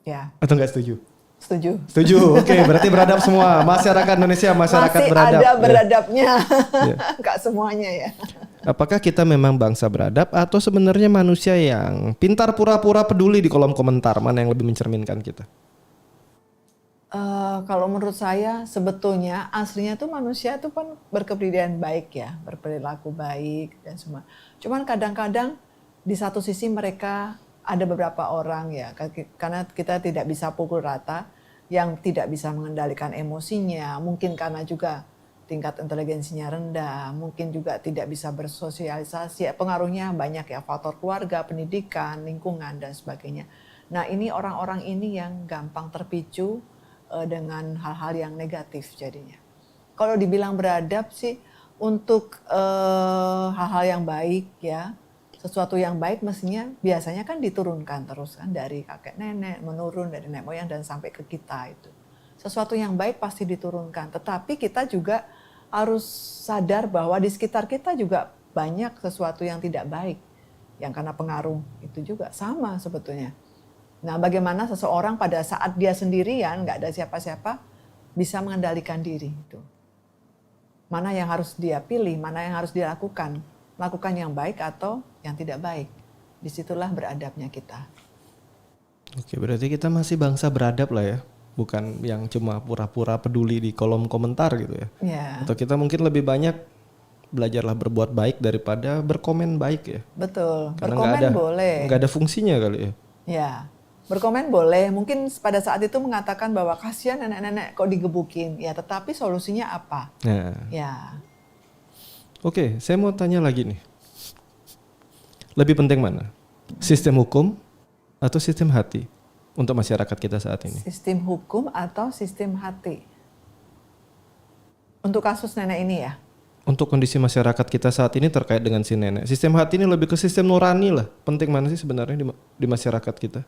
Ya, Atau nggak setuju? setuju. Setuju, oke, berarti beradab semua. Masyarakat Indonesia, masyarakat Masih beradab. ada ya. beradabnya, Ya. nggak semuanya ya. Apakah kita memang bangsa beradab atau sebenarnya manusia yang pintar pura-pura peduli di kolom komentar? Mana yang lebih mencerminkan kita? Kalau menurut saya sebetulnya aslinya tuh manusia tuh kan berkepribadian baik ya, berperilaku baik dan semua. Cuman kadang-kadang di satu sisi mereka ada beberapa orang ya, karena kita tidak bisa pukul rata, yang tidak bisa mengendalikan emosinya, mungkin karena juga tingkat inteligensinya rendah, mungkin juga tidak bisa bersosialisasi, pengaruhnya banyak ya, faktor keluarga, pendidikan, lingkungan dan sebagainya. Nah ini orang-orang ini yang gampang terpicu dengan hal-hal yang negatif jadinya. Kalau dibilang beradab sih untuk hal-hal yang baik ya, sesuatu yang baik mestinya biasanya kan diturunkan terus kan dari kakek nenek menurun dari nenek moyang dan sampai ke kita itu. Sesuatu yang baik pasti diturunkan, tetapi kita juga harus sadar bahwa di sekitar kita juga banyak sesuatu yang tidak baik yang karena pengaruh itu juga sama sebetulnya. Nah, bagaimana seseorang pada saat dia sendirian, nggak ada siapa-siapa, bisa mengendalikan diri itu. Mana yang harus dia pilih, mana yang harus dia lakukan. Lakukan yang baik atau yang tidak baik. Disitulah beradabnya kita. Oke, berarti kita masih bangsa beradab lah ya. Bukan yang cuma pura-pura peduli di kolom komentar gitu ya. Ya, Atau kita mungkin lebih banyak belajarlah berbuat baik daripada berkomen baik ya. betul. Karena Berkomen boleh. nggak ada fungsinya kali ya. Ya, berkomen boleh. Mungkin pada saat itu mengatakan bahwa kasihan nenek-nenek kok digebukin. Ya, tetapi solusinya apa? Nah, Ya, oke, saya mau tanya lagi nih. Lebih penting mana? Sistem hukum atau sistem hati untuk masyarakat kita saat ini? sistem hukum atau sistem hati. Untuk kasus nenek ini ya. Untuk kondisi masyarakat kita saat ini terkait dengan si nenek. Sistem hati ini lebih ke sistem nurani lah. Penting mana sih sebenarnya di masyarakat kita?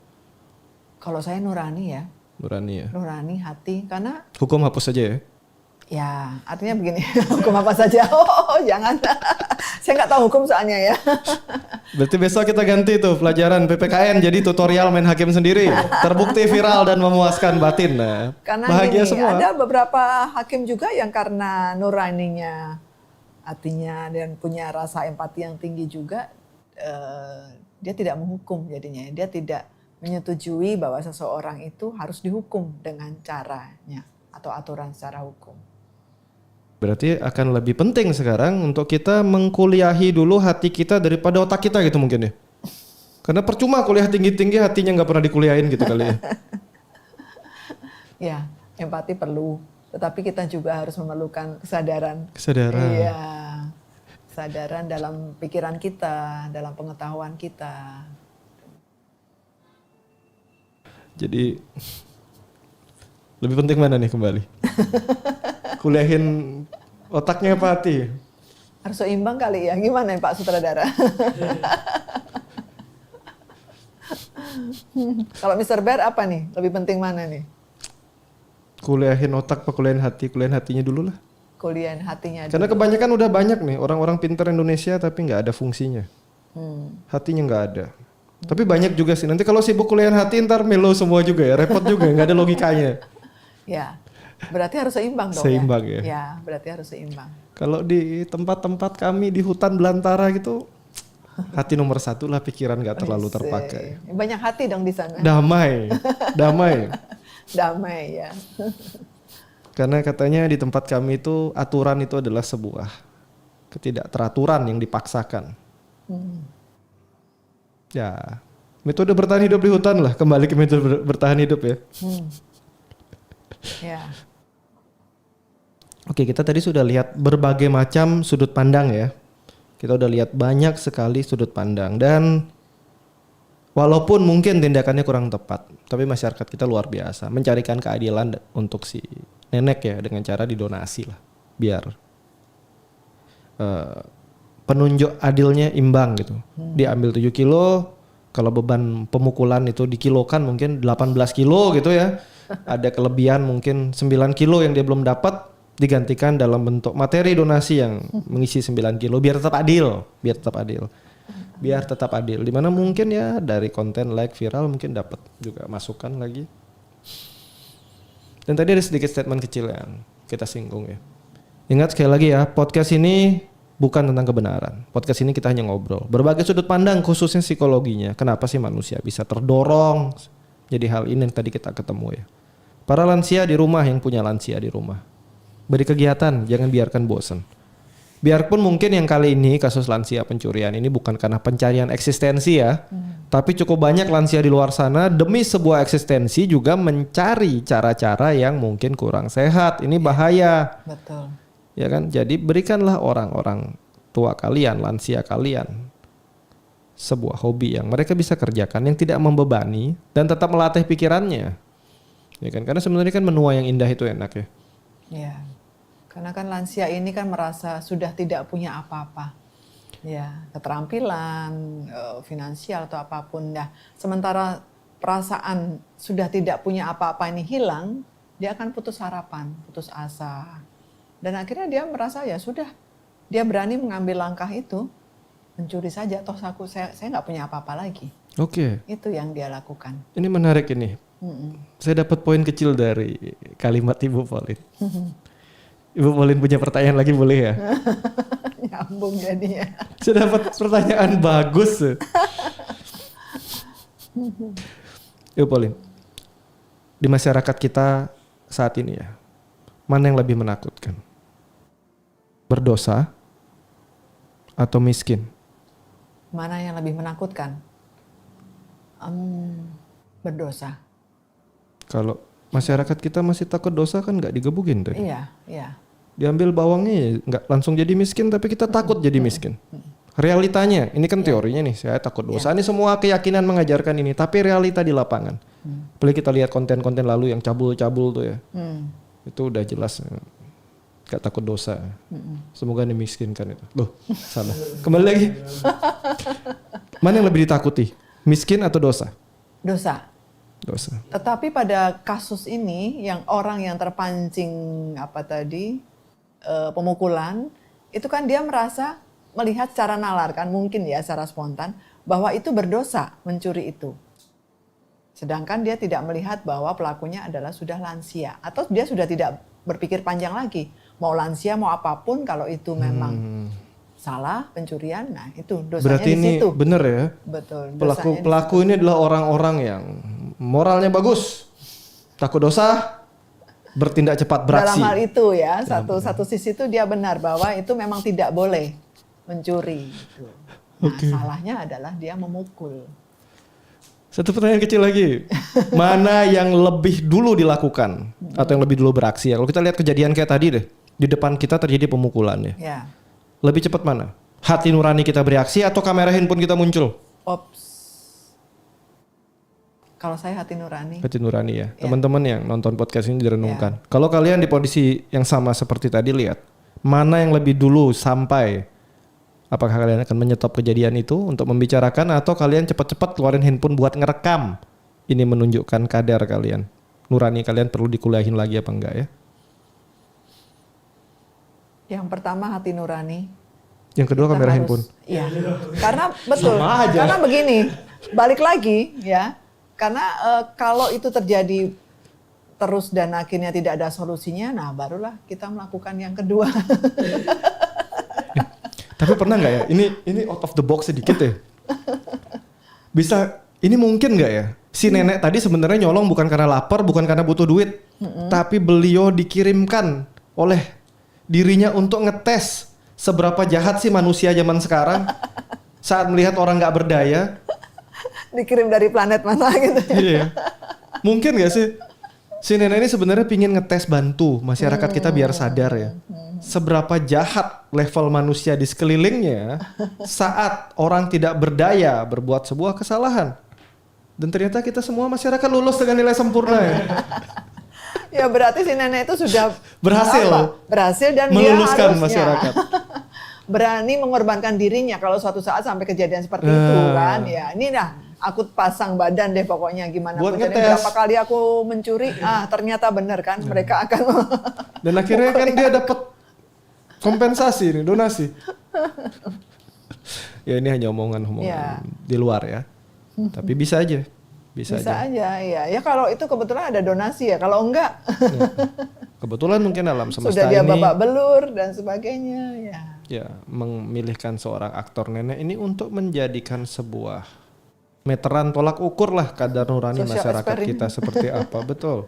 Kalau saya nurani ya, Nurani ya. nurani hati. Karena Hukum hapus saja ya. ya artinya begini, hukum apa saja. Oh jangan, saya nggak tahu hukum soalnya ya. Berarti besok kita ganti tuh pelajaran PPKN jadi tutorial main hakim sendiri. Terbukti viral dan memuaskan batin. Nah, Karena bahagia gini, semua. ada beberapa hakim juga yang karena nuraninya, hatinya dan punya rasa empati yang tinggi juga, dia tidak menghukum jadinya. Dia tidak menyetujui bahwa seseorang itu harus dihukum dengan caranya atau aturan secara hukum. Berarti akan lebih penting sekarang untuk kita mengkuliahi dulu hati kita daripada otak kita gitu mungkin ya. Karena percuma kuliah tinggi-tinggi hatinya nggak pernah dikuliahin gitu kali ya. Ya, empati perlu, tetapi kita juga harus memerlukan kesadaran. Kesadaran. Iya, kesadaran dalam pikiran kita, dalam pengetahuan kita. Jadi lebih penting mana nih kembali? Kuliahin otaknya apa hati? Harus seimbang kali ya, gimana Pak Sutradara? Kalau Mr. Bear apa nih? Lebih penting mana nih? Kuliahin otak apa kuliahin hati? Kuliahin hatinya dulu lah. Kuliahin hatinya Karena dulu. kebanyakan udah banyak nih orang-orang pintar Indonesia tapi nggak ada fungsinya. Hatinya nggak ada. Tapi banyak juga sih. Nanti kalau sibuk kuliahin hati ntar melo semua juga ya. Repot juga, nggak ada logikanya. Ya, berarti harus seimbang dong Seimbang ya. ya. Ya, berarti harus seimbang. Kalau di tempat-tempat kami di hutan belantara gitu, hati nomor satu lah, pikiran nggak terlalu terpakai. Banyak hati dong di sana. Damai, damai. Damai ya. Karena katanya di tempat kami itu aturan itu adalah sebuah ketidakteraturan yang dipaksakan. Ya, metode bertahan hidup di hutan lah, kembali ke metode bertahan hidup ya. Ya. Oke, kita tadi sudah lihat berbagai macam sudut pandang ya. Kita udah lihat banyak sekali sudut pandang dan walaupun mungkin tindakannya kurang tepat, tapi masyarakat kita luar biasa mencarikan keadilan untuk si nenek ya dengan cara didonasi lah, biar penunjuk adilnya imbang gitu. Dia ambil 7 kilo, kalau beban pemukulan itu dikilokan mungkin 18 kilo gitu ya. Ada kelebihan mungkin 9 kilo yang dia belum dapat, digantikan dalam bentuk materi donasi yang mengisi 9 kilo biar tetap adil, biar tetap adil. Dimana mungkin ya dari konten like viral mungkin dapat juga masukan lagi. Dan tadi ada sedikit statement kecil yang kita singgung ya. Ingat sekali lagi ya, podcast ini bukan tentang kebenaran. Podcast ini kita hanya ngobrol. Berbagai sudut pandang khususnya psikologinya. Kenapa sih manusia bisa terdorong jadi hal ini yang tadi kita ketemu ya. Para lansia di rumah, yang punya lansia di rumah, beri kegiatan, jangan biarkan bosan. Biarpun mungkin yang kali ini kasus lansia pencurian ini bukan karena pencarian eksistensi ya, tapi cukup banyak lansia di luar sana demi sebuah eksistensi juga mencari cara-cara yang mungkin kurang sehat. Ini bahaya. Betul. Ya kan? Jadi berikanlah orang-orang tua kalian, lansia kalian sebuah hobi yang mereka bisa kerjakan yang tidak membebani dan tetap melatih pikirannya. Ya kan? Karena sebenarnya kan menua yang indah itu enak ya. Ya. Karena kan lansia ini kan merasa sudah tidak punya apa-apa. Ya, keterampilan, finansial atau apapun. Nah, sementara perasaan sudah tidak punya apa-apa ini hilang, dia akan putus harapan, putus asa. Dan akhirnya dia merasa ya sudah, dia berani mengambil langkah itu, mencuri saja, toh saya nggak punya apa-apa lagi. Oke. Itu yang dia lakukan. Ini menarik ini. Saya dapat poin kecil dari kalimat Ibu Pauline. Ibu Pauline punya pertanyaan lagi boleh ya? Nyambung jadinya. Saya dapat pertanyaan bagus. Ibu Pauline, di masyarakat kita saat ini ya, mana yang lebih menakutkan? Berdosa atau miskin? Mana yang lebih menakutkan? Berdosa. Kalau masyarakat kita masih takut dosa kan nggak digebukin tuh. Iya, iya. Diambil bawangnya ya nggak langsung jadi miskin, tapi kita takut jadi miskin. Realitanya, ini kan teorinya nih, saya takut dosa. Ini semua keyakinan mengajarkan ini, tapi realita di lapangan. Apalagi kita lihat konten-konten lalu yang cabul-cabul tuh ya. Itu udah jelas gak takut dosa. Semoga dimiskinkan itu. Loh, salah. Kembali lagi. Mana yang lebih ditakuti? Miskin atau dosa? Dosa. Dosa. Tetapi pada kasus ini, yang orang yang terpancing pemukulan, itu kan dia merasa melihat secara nalar kan, mungkin ya secara spontan, bahwa itu berdosa mencuri itu. Sedangkan dia tidak melihat bahwa pelakunya adalah sudah lansia. Atau dia sudah tidak berpikir panjang lagi. Mau lansia, mau apapun, kalau itu memang salah pencurian, nah itu dosanya Berarti di ini situ. benar ya? Betul. dosanya di Pelaku ini adalah orang-orang yang moralnya bagus, takut dosa, bertindak cepat beraksi. Dalam hal itu ya, satu sisi itu dia benar bahwa itu memang tidak boleh mencuri. Gitu. Nah, salahnya adalah dia memukul. Satu pertanyaan kecil lagi, mana yang lebih dulu dilakukan atau yang lebih dulu beraksi? Ya, kalau kita lihat kejadian kayak tadi deh, di depan kita terjadi pemukulan ya. Ya. Lebih cepat mana? Hati nurani kita bereaksi atau kamera handphone kita muncul? Ops. Kalau saya hati nurani. Hati nurani ya. Teman-teman yang nonton podcast ini direnungkan. Kalau kalian di posisi yang sama seperti tadi, lihat mana yang lebih dulu sampai. Apakah kalian akan menyetop kejadian itu untuk membicarakan atau kalian cepat-cepat keluarin handphone buat ngerekam? Ini menunjukkan kadar kalian. Nurani kalian perlu dikuliahin lagi apa enggak ya? Yang pertama hati nurani. Yang kedua kamera handphone. Iya. Karena betul. Sama aja. Karena begini, balik lagi ya. Karena kalau itu terjadi terus dan akhirnya tidak ada solusinya, nah barulah kita melakukan yang kedua. Tapi pernah nggak ya? Ini out of the box sedikit ya. Bisa, ini mungkin nggak ya? Si nenek tadi sebenarnya nyolong bukan karena lapar, bukan karena butuh duit, tapi beliau dikirimkan oleh dirinya untuk ngetes seberapa jahat sih manusia zaman sekarang saat melihat orang nggak berdaya. Dikirim dari planet mana gitu. Iya. Mungkin nggak sih? Si nenek ini sebenarnya pingin ngetes bantu masyarakat kita biar sadar ya. Seberapa jahat level manusia di sekelilingnya saat orang tidak berdaya berbuat sebuah kesalahan. Dan ternyata kita semua masyarakat lulus dengan nilai sempurna ya. Ya berarti si nenek itu sudah Berhasil. berhasil dan Meluluskan dia harusnya masyarakat. berani mengorbankan dirinya kalau suatu saat sampai kejadian seperti itu kan. Ya ini dah aku pasang badan deh pokoknya gimana Buat pun. Jadi ngetes. berapa kali aku mencuri, ternyata benar kan mereka akan. Dan akhirnya kan dia dapat kompensasi nih, donasi. Ya ini hanya omongan-omongan Ya. di luar ya. Tapi bisa aja. Bisa aja. ya. Ya kalau itu kebetulan ada donasi ya. Kalau enggak Kebetulan mungkin alam semesta sudah dia ini babak belur dan sebagainya ya. ya memilihkan seorang aktor nenek ini untuk menjadikan sebuah meteran tolak ukur lah kadar nurani Social masyarakat eksperimen. kita seperti apa. Betul.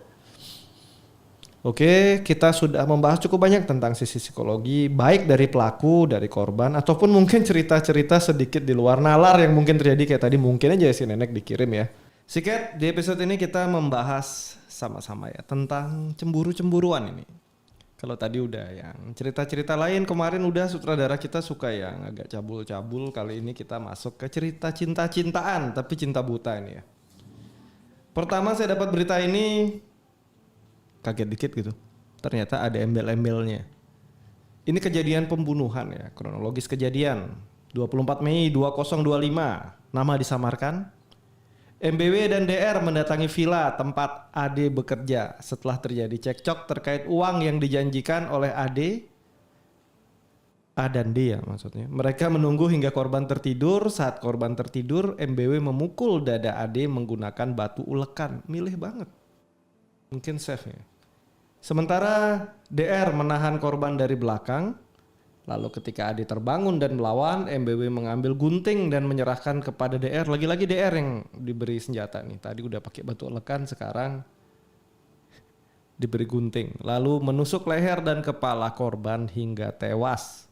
Oke, kita sudah membahas cukup banyak tentang sisi psikologi, baik dari pelaku, dari korban, ataupun mungkin cerita-cerita sedikit di luar nalar yang mungkin terjadi kayak tadi, mungkin aja si nenek dikirim ya. Siket, di episode ini kita membahas sama-sama ya tentang cemburu-cemburuan ini. Kalau tadi udah yang cerita-cerita lain, kemarin udah sutradara kita suka yang agak cabul-cabul, kali ini kita masuk ke cerita cinta-cintaan, tapi cinta buta ini ya. Pertama saya dapat berita ini, kaget dikit gitu. Ternyata ada embel-embelnya. Ini kejadian pembunuhan ya, kronologis kejadian. 24 Mei 2025, nama disamarkan. MBW dan DR mendatangi villa tempat AD bekerja setelah terjadi cekcok terkait uang yang dijanjikan oleh AD. A dan D ya maksudnya. Mereka menunggu hingga korban tertidur. Saat korban tertidur, MBW memukul dada AD menggunakan batu ulekan. Milih banget. Mungkin safe ya. Sementara DR menahan korban dari belakang. Lalu ketika AD terbangun dan melawan, MBW mengambil gunting dan menyerahkan kepada DR. Lagi-lagi DR yang diberi senjata nih. Tadi udah pakai batu ulekan, sekarang diberi gunting. Lalu menusuk leher dan kepala korban hingga tewas.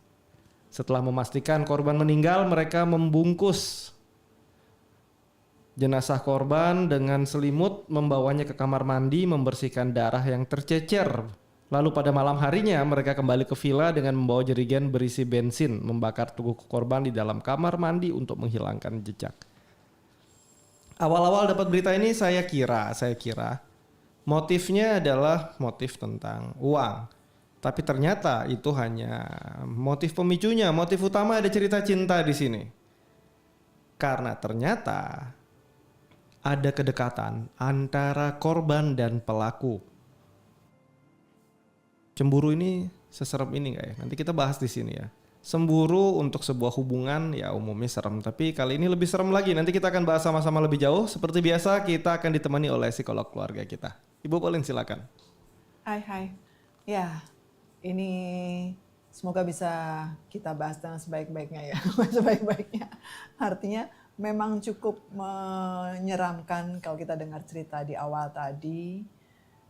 Setelah memastikan korban meninggal, mereka membungkus jenazah korban dengan selimut, membawanya ke kamar mandi, membersihkan darah yang tercecer. Lalu pada malam harinya mereka kembali ke villa dengan membawa jerigen berisi bensin, membakar tubuh korban di dalam kamar mandi untuk menghilangkan jejak. Awal-awal dapat berita ini saya kira motifnya adalah motif tentang uang. Tapi ternyata itu hanya motif pemicunya, motif utama ada cerita cinta di sini. Karena ternyata ada kedekatan antara korban dan pelaku. Cemburu ini seserem ini nggak ya? Nanti kita bahas di sini ya. Cemburu untuk sebuah hubungan ya umumnya serem, tapi kali ini lebih serem lagi. Nanti kita akan bahas sama-sama lebih jauh. Seperti biasa kita akan ditemani oleh psikolog keluarga kita. Ibu Pauline silakan. Hai, hai. Ya, ini semoga bisa kita bahas dengan sebaik-baiknya ya. Sebaik-baiknya. Artinya memang cukup menyeramkan kalau kita dengar cerita di awal tadi.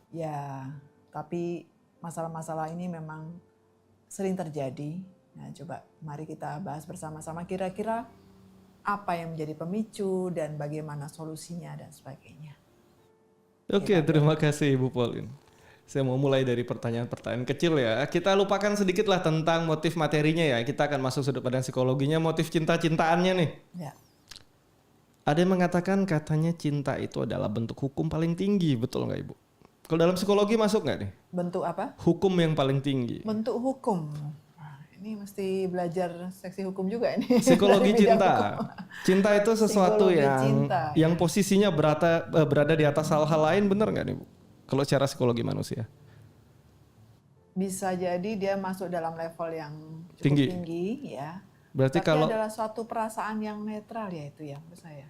Ya, tapi masalah-masalah ini memang sering terjadi. Nah, coba mari kita bahas bersama-sama kira-kira apa yang menjadi pemicu dan bagaimana solusinya dan sebagainya. Oke, terima kasih Ibu Pauline. Saya mau mulai dari pertanyaan-pertanyaan kecil ya. Kita lupakan sedikit lah tentang motif materinya ya. Kita akan masuk sudut pandang psikologinya, motif cinta-cintaannya nih. Ya. Ada yang mengatakan katanya cinta itu adalah bentuk hukum paling tinggi, betul nggak Ibu? Kalau dalam psikologi masuk nggak nih? Bentuk apa? Hukum yang paling tinggi. Bentuk hukum. Ini mesti belajar seksi hukum juga ini. Psikologi Dari bidang cinta. hukum. Cinta itu sesuatu Psikologi yang cinta, yang ya. posisinya berada di atas hal-hal lain, bener nggak nih Bu? Kalau secara psikologi manusia. Bisa jadi dia masuk dalam level yang cukup Tinggi. tinggi ya. Berarti Tapi kalau adalah suatu perasaan yang netral ya itu ya menurut saya.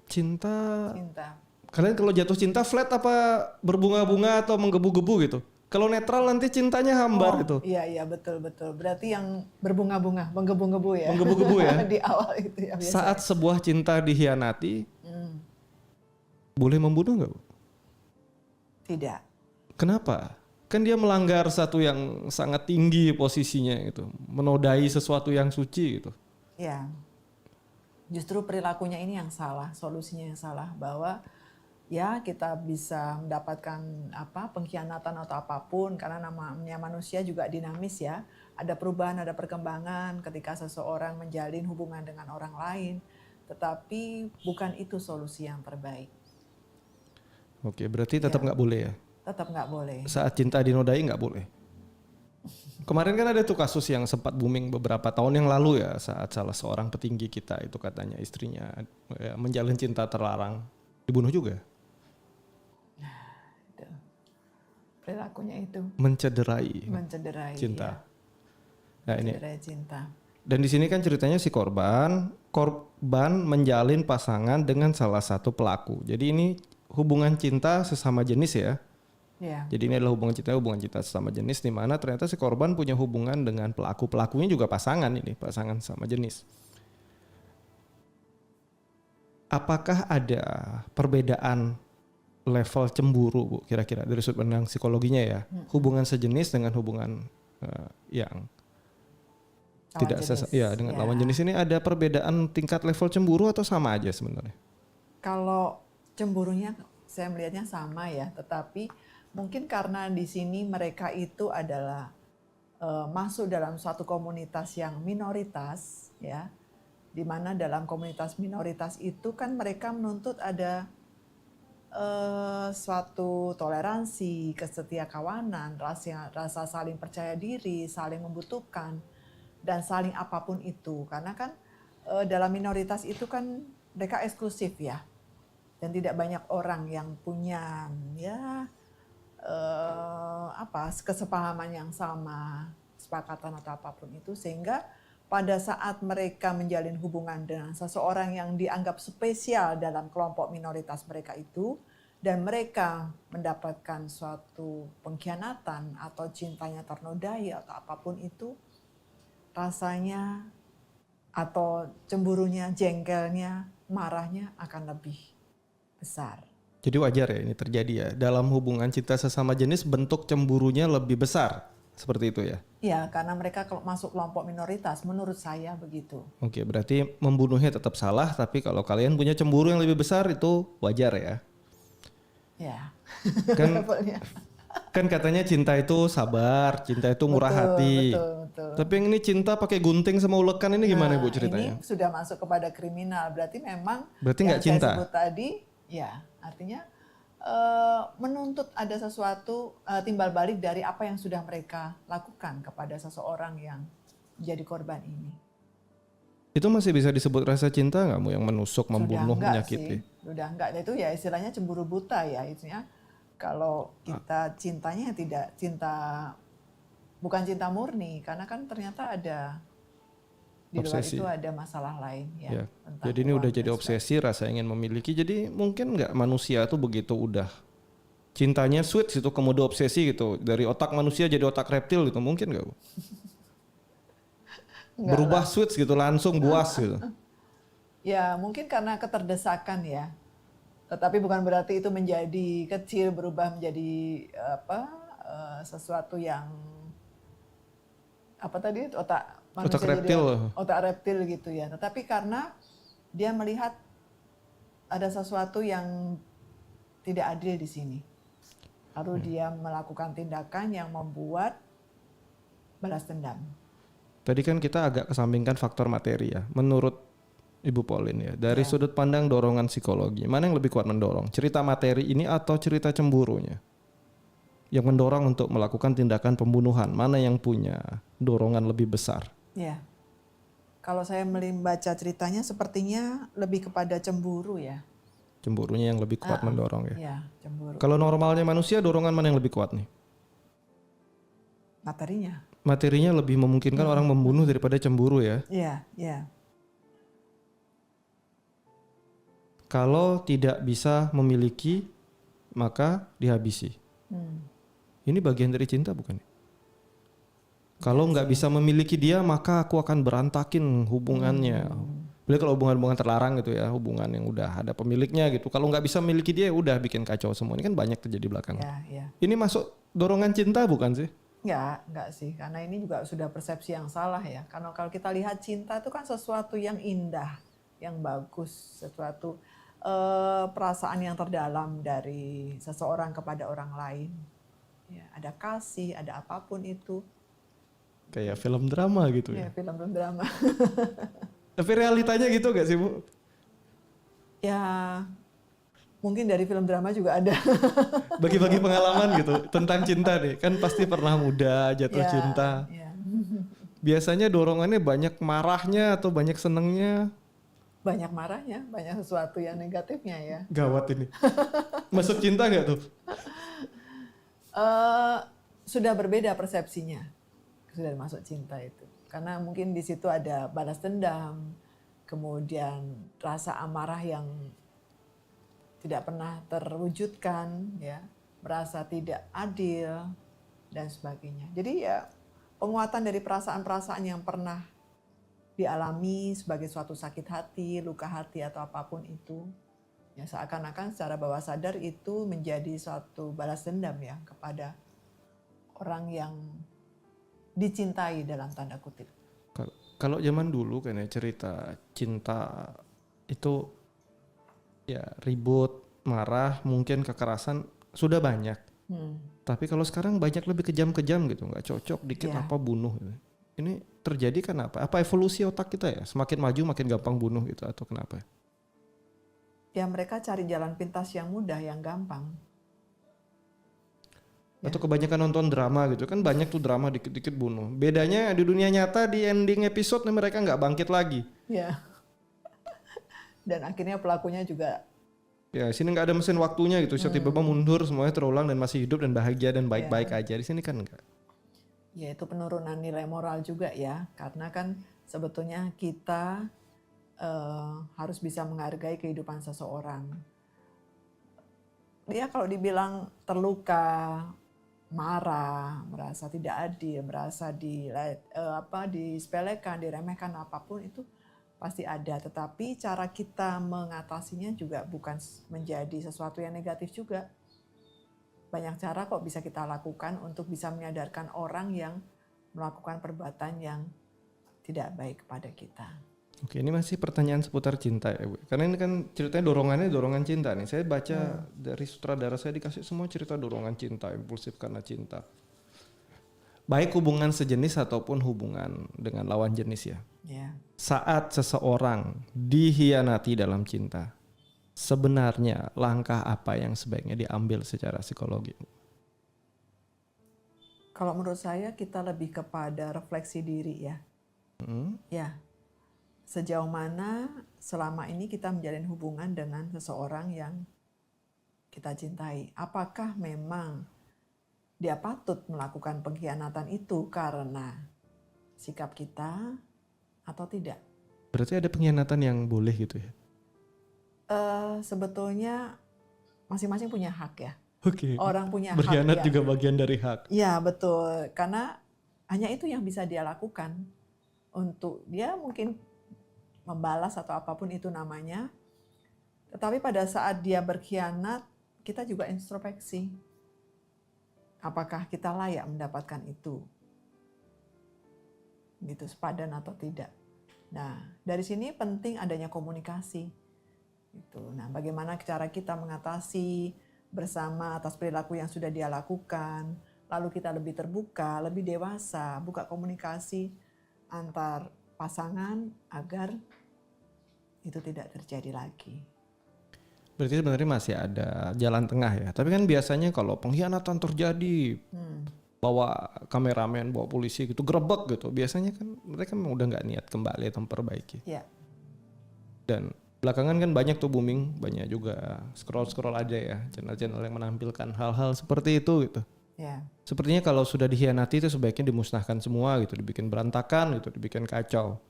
cinta, Cinta. kalian kalau jatuh cinta flat apa berbunga-bunga atau menggebu-gebu gitu? Kalau netral nanti cintanya hambar itu. Iya iya betul betul. Berarti yang berbunga-bunga, menggebu-gebu ya. Menggebu-gebu ya. Di awal itu ya biasa. Saat sebuah cinta dikhianati, boleh membunuh nggak Bu? Tidak. Kenapa? Kan dia melanggar satu yang sangat tinggi posisinya gitu, menodai sesuatu yang suci gitu. Ya. Justru perilakunya ini yang salah, solusinya yang salah bahwa ya kita bisa mendapatkan pengkhianatan atau apapun karena namanya manusia juga dinamis ya. Ada perubahan, ada perkembangan ketika seseorang menjalin hubungan dengan orang lain. Tetapi bukan itu solusi yang terbaik. Oke, berarti tetap nggak boleh ya? Tetap nggak boleh. Saat cinta dinodai nggak boleh. Kemarin kan ada tuh kasus yang sempat booming beberapa tahun yang lalu ya, saat salah seorang petinggi kita itu katanya istrinya ya, menjalin cinta terlarang dibunuh juga. Itu. Perilakunya itu Mencederai mencederai cinta. ya. Nah ini. Mencederai cinta. Dan di sini kan ceritanya si korban menjalin pasangan dengan salah satu pelaku. Jadi ini hubungan cinta sesama jenis ya. Ya. Jadi ini adalah hubungan cinta sesama jenis di mana ternyata si korban punya hubungan dengan pelakunya juga pasangan sama jenis. Apakah ada perbedaan level cemburu Bu kira-kira dari sudut pandang psikologinya ya? Hubungan sejenis dengan hubungan yang tidak dengan lawan jenis ini ada perbedaan tingkat level cemburu atau sama aja sebenarnya? Kalau cemburunya saya melihatnya sama ya, tetapi mungkin karena di sini mereka itu adalah masuk dalam suatu komunitas yang minoritas ya, di mana dalam komunitas minoritas itu kan mereka menuntut ada suatu toleransi, kesetiakawanan, rasa saling percaya diri, saling membutuhkan, dan saling apapun itu. Karena kan dalam minoritas itu kan mereka eksklusif ya, dan tidak banyak orang yang punya ya kesepahaman yang sama, kesepakatan atau apapun itu, sehingga pada saat mereka menjalin hubungan dengan seseorang yang dianggap spesial dalam kelompok minoritas mereka itu, dan mereka mendapatkan suatu pengkhianatan atau cintanya ternodai atau apapun itu, rasanya atau cemburunya, jengkelnya, marahnya akan lebih besar. Jadi wajar ya ini terjadi ya. Dalam hubungan cinta sesama jenis bentuk cemburunya lebih besar. Seperti itu ya? Ya, karena mereka masuk kelompok minoritas, menurut saya begitu. Oke, berarti membunuhnya tetap salah, tapi kalau kalian punya cemburu yang lebih besar itu wajar ya? Ya. Kan katanya cinta itu sabar, cinta itu murah hati. Betul. Tapi yang ini cinta pakai gunting sama ulekan ini gimana Bu ceritanya? Ini sudah masuk kepada kriminal, berarti memang nggak cinta. Saya sebut tadi, ya artinya menuntut ada sesuatu timbal balik dari apa yang sudah mereka lakukan kepada seseorang yang jadi korban ini. Itu masih bisa disebut rasa cinta nggak Bu yang menusuk, membunuh, menyakiti? Sudah enggak, itu ya istilahnya cemburu buta ya, istilahnya kalau kita cintanya tidak cinta, bukan cinta murni, karena kan ternyata ada Di luar Obsesi. itu ada masalah lain ya. Ya. Tentang Jadi ini uang udah dan jadi obsesi, rasa ingin memiliki. Jadi mungkin nggak manusia tuh begitu udah cintanya switch itu ke mode obsesi gitu. Dari otak manusia jadi otak reptil gitu. Mungkin nggak, Bu? Enggak Berubah lah. switch gitu langsung buas gitu. Ya mungkin karena keterdesakan ya. Tetapi bukan berarti itu menjadi kecil berubah menjadi sesuatu yang apa tadi otak Otak manusia jadi reptil. otak reptil gitu ya. Tetapi karena dia melihat ada sesuatu yang tidak adil di sini. Lalu dia melakukan tindakan yang membuat balas dendam. Tadi kan kita agak kesampingkan faktor materi ya. Menurut Ibu Pauline ya, dari Ya. sudut pandang dorongan psikologi, mana yang lebih kuat mendorong? Cerita materi ini atau cerita cemburunya? Yang mendorong untuk melakukan tindakan pembunuhan, mana yang punya dorongan lebih besar? Ya. Kalau saya membaca ceritanya sepertinya lebih kepada cemburu ya. Cemburunya yang lebih kuat mendorong ya. Ya, cemburu. Kalau normalnya manusia, dorongan mana yang lebih kuat nih? Materinya. Materinya lebih memungkinkan orang membunuh daripada cemburu ya. Iya, iya. Kalau tidak bisa memiliki, maka dihabisi. Ini bagian dari cinta bukan? Kalau nggak bisa memiliki dia, maka aku akan berantakin hubungannya. Boleh kalau hubungan-hubungan terlarang gitu ya, hubungan yang udah ada pemiliknya gitu. Kalau nggak bisa memiliki dia, udah bikin kacau semua. Ini kan banyak terjadi belakangan. Ya, ya. Ini masuk dorongan cinta bukan sih? Enggak sih, karena ini juga sudah persepsi yang salah ya. Karena kalau kita lihat cinta itu kan sesuatu yang indah, yang bagus, sesuatu perasaan yang terdalam dari seseorang kepada orang lain. Ya, ada kasih, ada apapun itu. Kayak film drama gitu ya. Ya, film drama. Tapi realitanya gitu gak sih, Bu? Ya, mungkin dari film drama juga ada. Bagi-bagi pengalaman gitu tentang cinta deh. Kan pasti pernah muda, jatuh Ya, cinta. ya. Biasanya dorongannya banyak marahnya atau banyak senengnya. Banyak marahnya, banyak sesuatu yang negatifnya ya. Gawat ini. Masuk cinta gak tuh? Sudah berbeda persepsinya, sudah masuk cinta itu. Karena mungkin di situ ada balas dendam, kemudian rasa amarah yang tidak pernah terwujudkan, ya, merasa tidak adil dan sebagainya. Jadi ya penguatan dari perasaan-perasaan yang pernah dialami sebagai suatu sakit hati, luka hati atau apapun itu, ya seakan-akan secara bawah sadar itu menjadi suatu balas dendam ya kepada orang yang dicintai dalam tanda kutip. Kalau zaman dulu kan ya cerita cinta itu ya ribut, marah, mungkin kekerasan sudah banyak. Tapi kalau sekarang banyak lebih kejam-kejam gitu, nggak cocok dikit Ya. apa bunuh gitu. Ini terjadi kenapa? Apa evolusi otak kita ya? Semakin maju makin gampang bunuh gitu atau kenapa? Ya mereka cari jalan pintas yang mudah, yang gampang. Atau kebanyakan nonton drama gitu kan, banyak tuh drama dikit-dikit bunuh. Bedanya di dunia nyata di ending episode nih mereka nggak bangkit lagi. Ya. Dan akhirnya pelakunya juga Ya sini nggak ada mesin waktunya gitu. Tiba-tiba mundur semuanya terulang dan masih hidup dan bahagia dan baik-baik aja. Di sini kan enggak. ya itu penurunan nilai moral juga ya, karena kan sebetulnya kita harus bisa menghargai kehidupan seseorang. Dia kalau dibilang terluka, marah, merasa tidak adil, merasa disepelekan, diremehkan apapun itu pasti ada. Tetapi cara kita mengatasinya juga bukan menjadi sesuatu yang negatif juga. Banyak cara kok bisa kita lakukan untuk bisa menyadarkan orang yang melakukan perbuatan yang tidak baik kepada kita. Oke, ini masih pertanyaan seputar cinta ya, Bu. Karena ini kan ceritanya dorongannya dorongan cinta nih. Saya baca dari sutradara saya dikasih semua cerita dorongan cinta, impulsif karena cinta. Baik hubungan sejenis ataupun hubungan dengan lawan jenis ya. Ya. Saat seseorang dikhianati dalam cinta, sebenarnya langkah apa yang sebaiknya diambil secara psikologi? Kalau menurut saya kita lebih kepada refleksi diri ya. Ya, sejauh mana selama ini kita menjalin hubungan dengan seseorang yang kita cintai. Apakah memang dia patut melakukan pengkhianatan itu karena sikap kita, atau tidak. Berarti ada pengkhianatan yang boleh gitu ya? Sebetulnya masing-masing punya hak ya. Oke. Orang punya hak. Berkhianat Ya. juga bagian dari hak. Ya betul, karena hanya itu yang bisa dia lakukan. Untuk dia mungkin membalas atau apapun itu namanya. Tetapi pada saat dia berkhianat, kita juga introspeksi. Apakah kita layak mendapatkan itu? Gitu, sepadan atau tidak. Nah, dari sini penting adanya komunikasi. Gitu. Nah, bagaimana cara kita mengatasi bersama atas perilaku yang sudah dia lakukan, lalu kita lebih terbuka, lebih dewasa, buka komunikasi antar pasangan agar itu tidak terjadi lagi. Berarti sebenarnya masih ada jalan tengah ya. Tapi kan biasanya kalau pengkhianatan terjadi, bawa kameramen, bawa polisi gitu, gerebek gitu. Biasanya kan mereka memang udah nggak niat kembali atau memperbaiki. Ya. Dan belakangan kan banyak tuh booming, banyak juga scroll aja ya, channel-channel yang menampilkan hal-hal seperti itu gitu. Ya. Sepertinya kalau sudah dikhianati itu sebaiknya dimusnahkan semua gitu, dibikin berantakan gitu, dibikin kacau.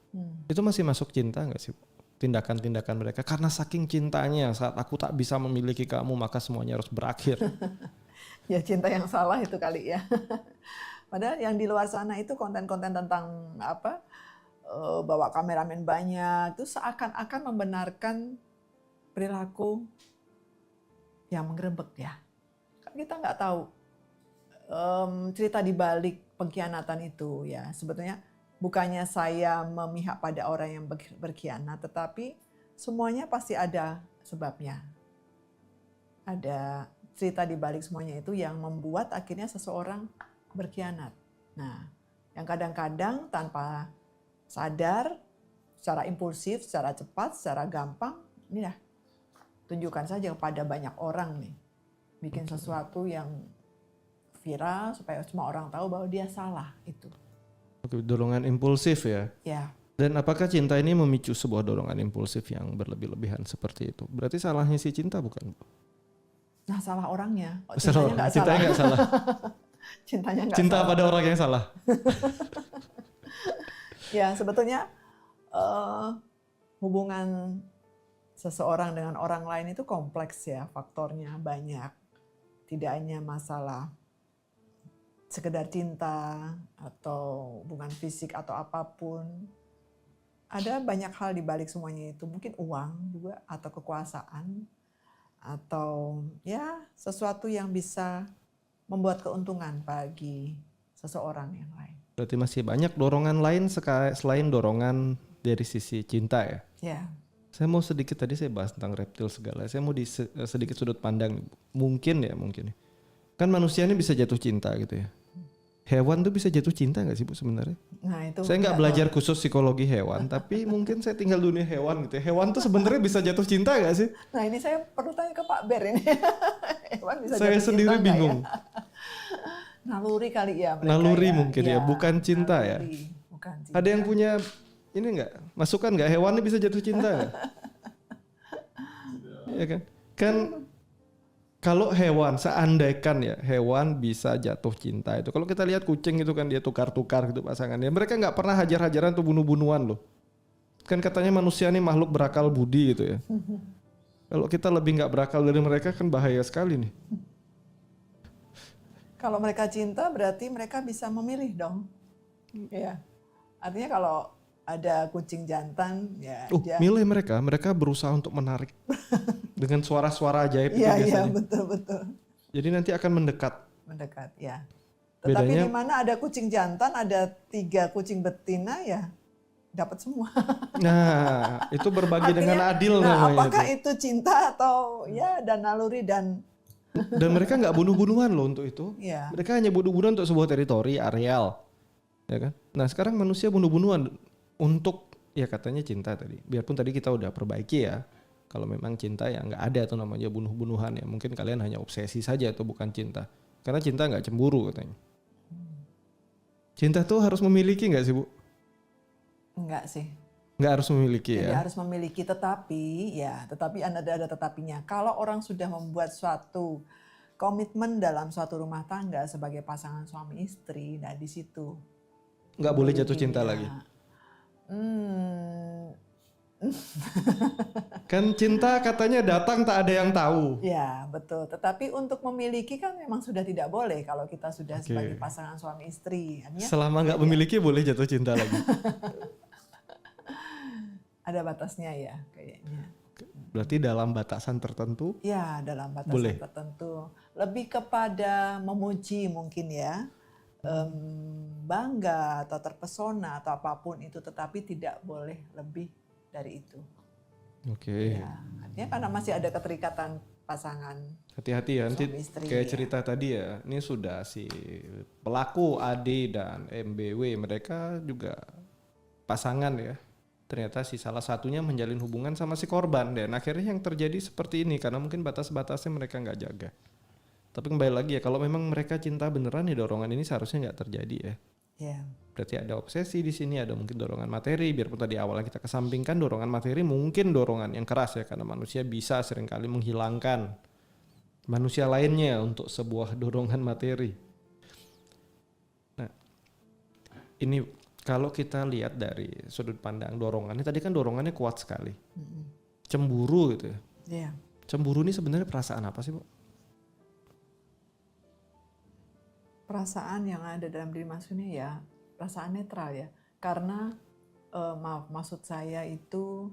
Itu masih masuk cinta nggak sih? Tindakan-tindakan mereka karena saking cintanya, saat aku tak bisa memiliki kamu maka semuanya harus berakhir. Ya cinta yang salah itu kali ya. Padahal yang di luar sana itu konten-konten tentang apa, bawa kameramen banyak, itu seakan-akan membenarkan perilaku yang menggerebek ya. Kan kita nggak tahu cerita di balik pengkhianatan itu ya. Sebetulnya bukannya saya memihak pada orang yang berkhianat, tetapi semuanya pasti ada sebabnya. Ada cerita di balik semuanya itu yang membuat akhirnya seseorang berkhianat. Nah, yang kadang-kadang tanpa sadar, secara impulsif, secara cepat, secara gampang, ini dah tunjukkan saja kepada banyak orang nih. Bikin sesuatu yang viral supaya semua orang tahu bahwa dia salah itu. Oke, dorongan impulsif ya. Ya. Dan apakah cinta ini memicu sebuah dorongan impulsif yang berlebih-lebihan seperti itu? Berarti salahnya si cinta bukan? Nah, salah orangnya. Cintanya nggak salah. Cintanya nggak Cinta salah. pada orang yang salah. Ya, sebetulnya hubungan seseorang dengan orang lain itu kompleks ya, faktornya banyak. Tidak hanya masalah sekedar cinta atau hubungan fisik atau apapun. Ada banyak hal di balik semuanya itu. Mungkin uang juga atau kekuasaan atau ya sesuatu yang bisa membuat keuntungan bagi seseorang yang lain. Berarti masih banyak dorongan lain selain dorongan dari sisi cinta ya? Ya. Saya mau sedikit, tadi saya bahas tentang reptil segala. Saya mau sedikit sudut pandang. Mungkin ya. Kan manusia ini bisa jatuh cinta gitu ya. Hewan tuh bisa jatuh cinta gak sih Bu sebenarnya? Nah, itu saya nggak belajar khusus psikologi hewan, tapi mungkin saya tinggal dunia hewan gitu ya. Hewan tuh sebenarnya bisa jatuh cinta gak sih? Nah ini saya perlu tanya ke Pak Ber ini. Hewan bisa saya jatuh sendiri cinta bingung. Ya? Naluri kali ya mereka. Naluri ya. mungkin ya, bukan cinta naluri, ya. Bukan cinta. Ada yang punya ini nggak? Masukan nggak? Hewan ini bisa jatuh cinta nggak? Ya kan? Kan kalau hewan, seandaikan ya hewan bisa jatuh cinta itu. Kalau kita lihat kucing itu kan dia tukar-tukar gitu pasangannya. Mereka nggak pernah hajar-hajaran atau bunuh-bunuhan loh. Kan katanya manusia ini makhluk berakal budi gitu ya. Kalau kita lebih nggak berakal dari mereka kan bahaya sekali nih. Kalau mereka cinta berarti mereka bisa memilih dong. Ya. Artinya kalau ada kucing jantan ya milih mereka berusaha untuk menarik dengan suara-suara ajaib itu biasanya. biasanya. Iya, betul. Jadi nanti akan mendekat. Mendekat, ya. Tetapi di mana ada kucing jantan, ada 3 kucing betina ya dapat semua. Nah, itu berbagi Artinya, dengan adil namanya. Apakah itu cinta atau ya dan naluri dan mereka nggak bunuh-bunuhan loh untuk itu. Ya. Mereka hanya bunuh-bunuhan untuk sebuah teritori, areal. Ya kan? Nah, sekarang manusia bunuh-bunuhan untuk ya katanya cinta tadi. Biarpun tadi kita udah perbaiki ya. Kalau memang cinta ya nggak ada tuh namanya bunuh-bunuhan ya. Mungkin kalian hanya obsesi saja itu bukan cinta. Karena cinta nggak cemburu katanya. Cinta tuh harus memiliki nggak sih Bu? Enggak sih. Nggak harus memiliki. Jadi ya. harus memiliki, tetapi ada tetapinya. Kalau orang sudah membuat suatu komitmen dalam suatu rumah tangga sebagai pasangan suami istri, nah di situ nggak boleh jatuh cinta lagi. Hmm, Kan cinta katanya datang tak ada yang tahu. ya betul. Tetapi untuk memiliki kan memang sudah tidak boleh kalau kita sudah Oke. sebagai pasangan suami istri. Artinya Selama nggak memiliki boleh jatuh cinta lagi. ada batasnya ya kayaknya. Berarti dalam batasan tertentu. Ya, dalam batasan Boleh. tertentu. Lebih kepada memuji mungkin ya, bangga atau terpesona atau apapun itu, tetapi tidak boleh lebih dari itu. Oke. Ya, artinya karena masih ada keterikatan pasangan. Hati-hati ya, nanti Suami istri, kayak ya. cerita tadi ya, ini sudah si pelaku AD dan MBW mereka juga pasangan ya. Ternyata si salah satunya menjalin hubungan sama si korban dan akhirnya yang terjadi seperti ini karena mungkin batas-batasnya mereka nggak jaga. Tapi kembali lagi ya, kalau memang mereka cinta beneran ya dorongan ini seharusnya nggak terjadi ya. Ya, Berarti ada obsesi di sini, ada mungkin dorongan materi. Biarpun tadi awalnya kita kesampingkan dorongan materi, mungkin dorongan yang keras ya, karena manusia bisa seringkali menghilangkan manusia lainnya untuk sebuah dorongan materi. Nah, ini kalau kita lihat dari sudut pandang dorongannya, tadi kan dorongannya kuat sekali. Cemburu gitu ya. ya. Cemburu ini sebenarnya perasaan apa sih, Bu? Perasaan yang ada dalam diri Mas ini ya perasaan netral ya. Karena maksud saya itu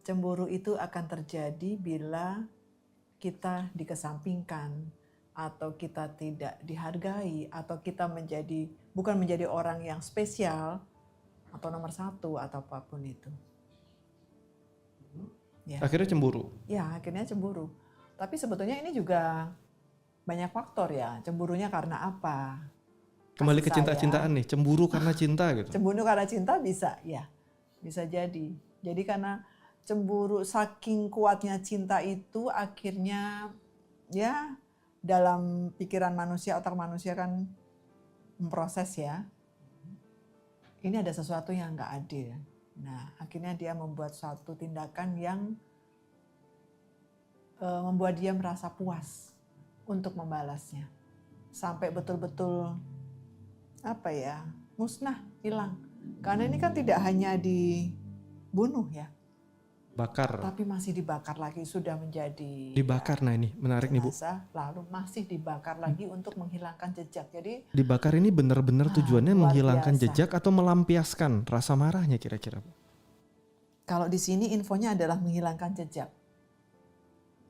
cemburu itu akan terjadi bila kita dikesampingkan atau kita tidak dihargai atau kita bukan menjadi orang yang spesial atau nomor satu atau apapun itu. Ya. Akhirnya cemburu. Ya, akhirnya cemburu. Tapi sebetulnya ini juga banyak faktor ya. Cemburunya karena apa? Kembali ke Kasih cinta-cintaan nih, cemburu karena cinta gitu. Cemburu karena cinta bisa, ya. Bisa jadi. Jadi karena cemburu saking kuatnya cinta itu akhirnya ya dalam pikiran manusia, otak manusia kan memproses ya. Ini ada sesuatu yang nggak adil. Nah, akhirnya dia membuat suatu tindakan yang membuat dia merasa puas untuk membalasnya. Sampai betul-betul musnah, hilang. Karena ini kan tidak hanya dibunuh ya, Bakar. tapi masih dibakar lagi, sudah menjadi Dibakar, nah ini menarik nih Bu. jenazah, lalu masih dibakar lagi untuk menghilangkan jejak. Jadi Dibakar ini benar-benar tujuannya luar menghilangkan biasa. jejak atau melampiaskan rasa marahnya kira-kira, Bu? kalau di sini infonya adalah menghilangkan jejak.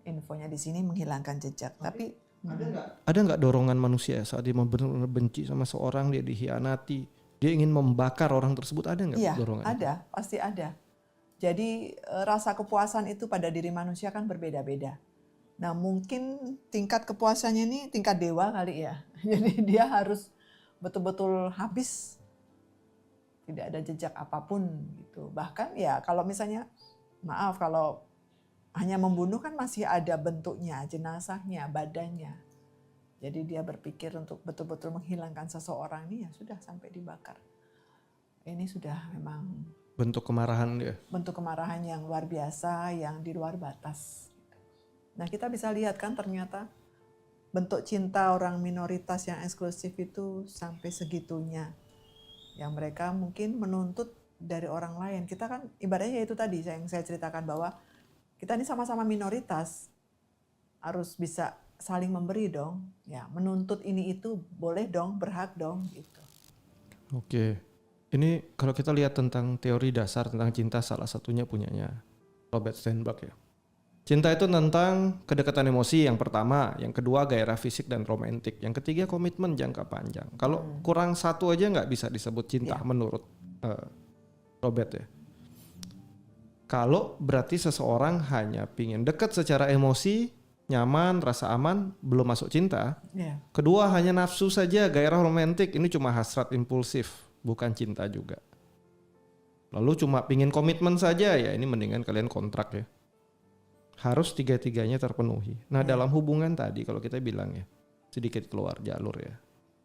Infonya di sini menghilangkan jejak. Tapi Ada nggak dorongan manusia saat dia benar-benar benci sama seorang, dia dikhianati, dia ingin membakar orang tersebut, ada nggak iya, dorongan? ada, pasti ada. Jadi rasa kepuasan itu pada diri manusia kan berbeda-beda. Nah mungkin tingkat kepuasannya ini tingkat dewa kali ya. Jadi dia harus betul-betul habis, tidak ada jejak apapun gitu. Bahkan ya kalau misalnya, maaf kalau hanya membunuh kan masih ada bentuknya, jenazahnya, badannya. Jadi dia berpikir untuk betul-betul menghilangkan seseorang ini ya sudah sampai dibakar. Ini sudah memang Bentuk kemarahan dia. bentuk kemarahan yang luar biasa, yang di luar batas. Nah kita bisa lihat kan ternyata bentuk cinta orang minoritas yang eksklusif itu sampai segitunya. Yang mereka mungkin menuntut dari orang lain. Kita kan ibaratnya itu tadi yang saya ceritakan bahwa kita ini sama-sama minoritas, harus bisa saling memberi dong. Ya, menuntut ini itu boleh dong, berhak dong gitu. Oke. Ini kalau kita lihat tentang teori dasar tentang cinta, salah satunya punyanya Robert Sternberg ya. Cinta itu tentang kedekatan emosi yang pertama, yang kedua gairah fisik dan romantik, yang ketiga komitmen jangka panjang. Kalau kurang satu aja nggak bisa disebut cinta menurut Robert ya. Kalau berarti seseorang hanya pingin dekat secara emosi, nyaman, rasa aman, belum masuk cinta. Ya. Kedua hanya nafsu saja, gairah romantik, ini cuma hasrat impulsif, bukan cinta juga. Lalu cuma pingin komitmen saja, ya ini mendingan kalian kontrak ya. Harus tiga-tiganya terpenuhi. Nah dalam hubungan tadi kalau kita bilang ya, sedikit keluar jalur ya.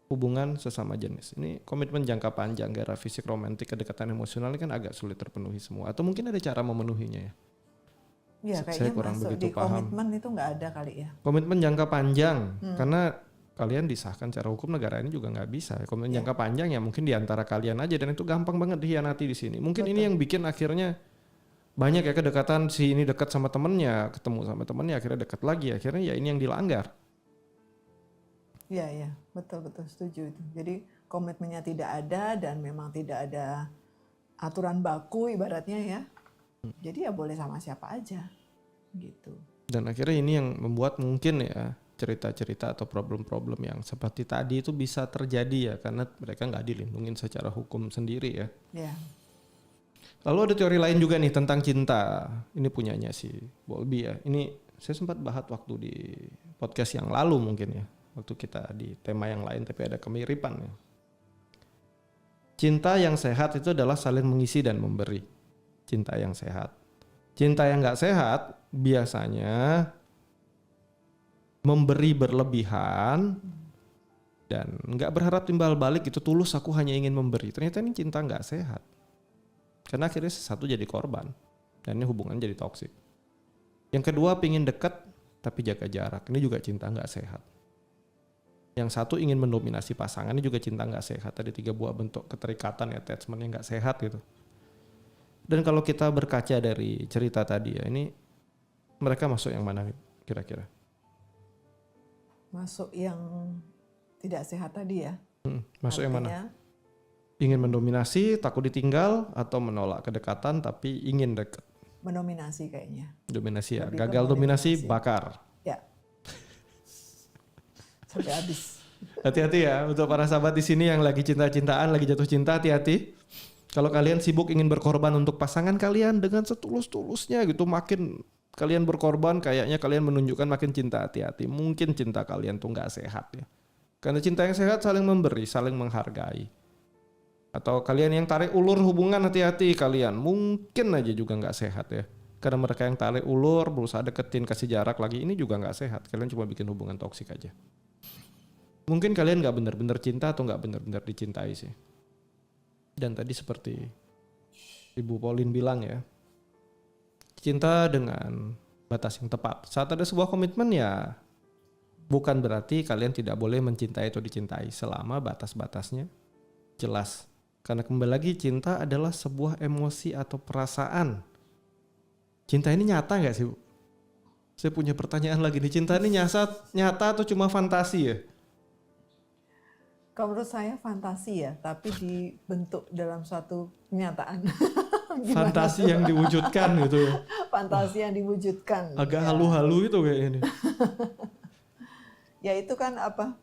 Hubungan sesama jenis. Ini komitmen jangka panjang, gairah fisik, romantik, kedekatan emosional ini kan agak sulit terpenuhi semua. Atau mungkin ada cara memenuhinya ya. Ya Saya kayaknya kurang masuk begitu di paham. komitmen itu nggak ada kali ya. Komitmen jangka panjang, karena kalian disahkan secara hukum negara ini juga nggak bisa. Kalau jangka panjang ya mungkin di antara kalian aja, dan itu gampang banget dikhianati di sini. Mungkin ini yang bikin akhirnya banyak ya kedekatan, si ini dekat sama temennya, ketemu sama temennya, akhirnya dekat lagi, akhirnya ya ini yang dilanggar. Iya, betul setuju itu. Jadi komitmennya tidak ada dan memang tidak ada aturan baku ibaratnya ya. Jadi ya boleh sama siapa aja gitu. Dan akhirnya ini yang membuat mungkin ya cerita-cerita atau problem-problem yang seperti tadi itu bisa terjadi ya, karena mereka nggak dilindungin secara hukum sendiri ya. Ya. Lalu ada teori lain juga nih tentang cinta. Ini punyanya si Bowlby ya. Ini saya sempat bahas waktu di podcast yang lalu mungkin ya. Waktu kita di tema yang lain tapi ada kemiripan ya. Cinta yang sehat itu adalah saling mengisi dan memberi. Cinta yang sehat. Cinta yang nggak sehat biasanya memberi berlebihan dan nggak berharap timbal balik, itu tulus aku hanya ingin memberi. Ternyata ini cinta nggak sehat. Karena akhirnya satu jadi korban dan ini hubungan jadi toksik. Yang kedua pingin dekat tapi jaga jarak. Ini juga cinta nggak sehat. Yang satu ingin mendominasi pasangan, ini juga cinta nggak sehat. Ada 3 buah bentuk keterikatan, attachment yang nggak sehat gitu. Dan kalau kita berkaca dari cerita tadi ya, ini mereka masuk yang mana kira-kira? Masuk yang tidak sehat tadi ya. Masuk yang mana? Artinya, Ingin mendominasi, takut ditinggal, atau menolak kedekatan tapi ingin dekat? mendominasi kayaknya. Dominasi ya. Lebih ke Gagal dominasi, mendominasi. bakar. Ya. Sampai habis. Hati-hati ya untuk para sahabat di sini yang lagi cinta-cintaan, lagi jatuh cinta, hati-hati. Kalau kalian sibuk ingin berkorban untuk pasangan kalian dengan setulus-tulusnya gitu, makin kalian berkorban kayaknya kalian menunjukkan makin cinta, hati-hati. Mungkin cinta kalian tuh nggak sehat ya. Karena cinta yang sehat saling memberi, saling menghargai. Atau kalian yang tarik ulur hubungan, hati-hati kalian. Mungkin aja juga nggak sehat ya. Karena mereka yang tarik ulur, berusaha deketin, kasih jarak lagi, ini juga nggak sehat. Kalian cuma bikin hubungan toksik aja. Mungkin kalian nggak benar-benar cinta atau nggak benar-benar dicintai sih. Dan tadi seperti Ibu Pauline bilang ya, cinta dengan batas yang tepat. Saat ada sebuah komitmen ya, bukan berarti kalian tidak boleh mencintai atau dicintai selama batas-batasnya jelas. Karena kembali lagi cinta adalah sebuah emosi atau perasaan. Cinta ini nyata nggak sih, Bu? Saya punya pertanyaan lagi nih, cinta ini nyata atau cuma fantasi ya? Kalau menurut saya fantasi ya, tapi dibentuk dalam suatu kenyataan. Fantasi yang diwujudkan gitu. Fantasi yang diwujudkan. Agak Ya. halu-halu gitu kayaknya ini. Ya itu kan apa?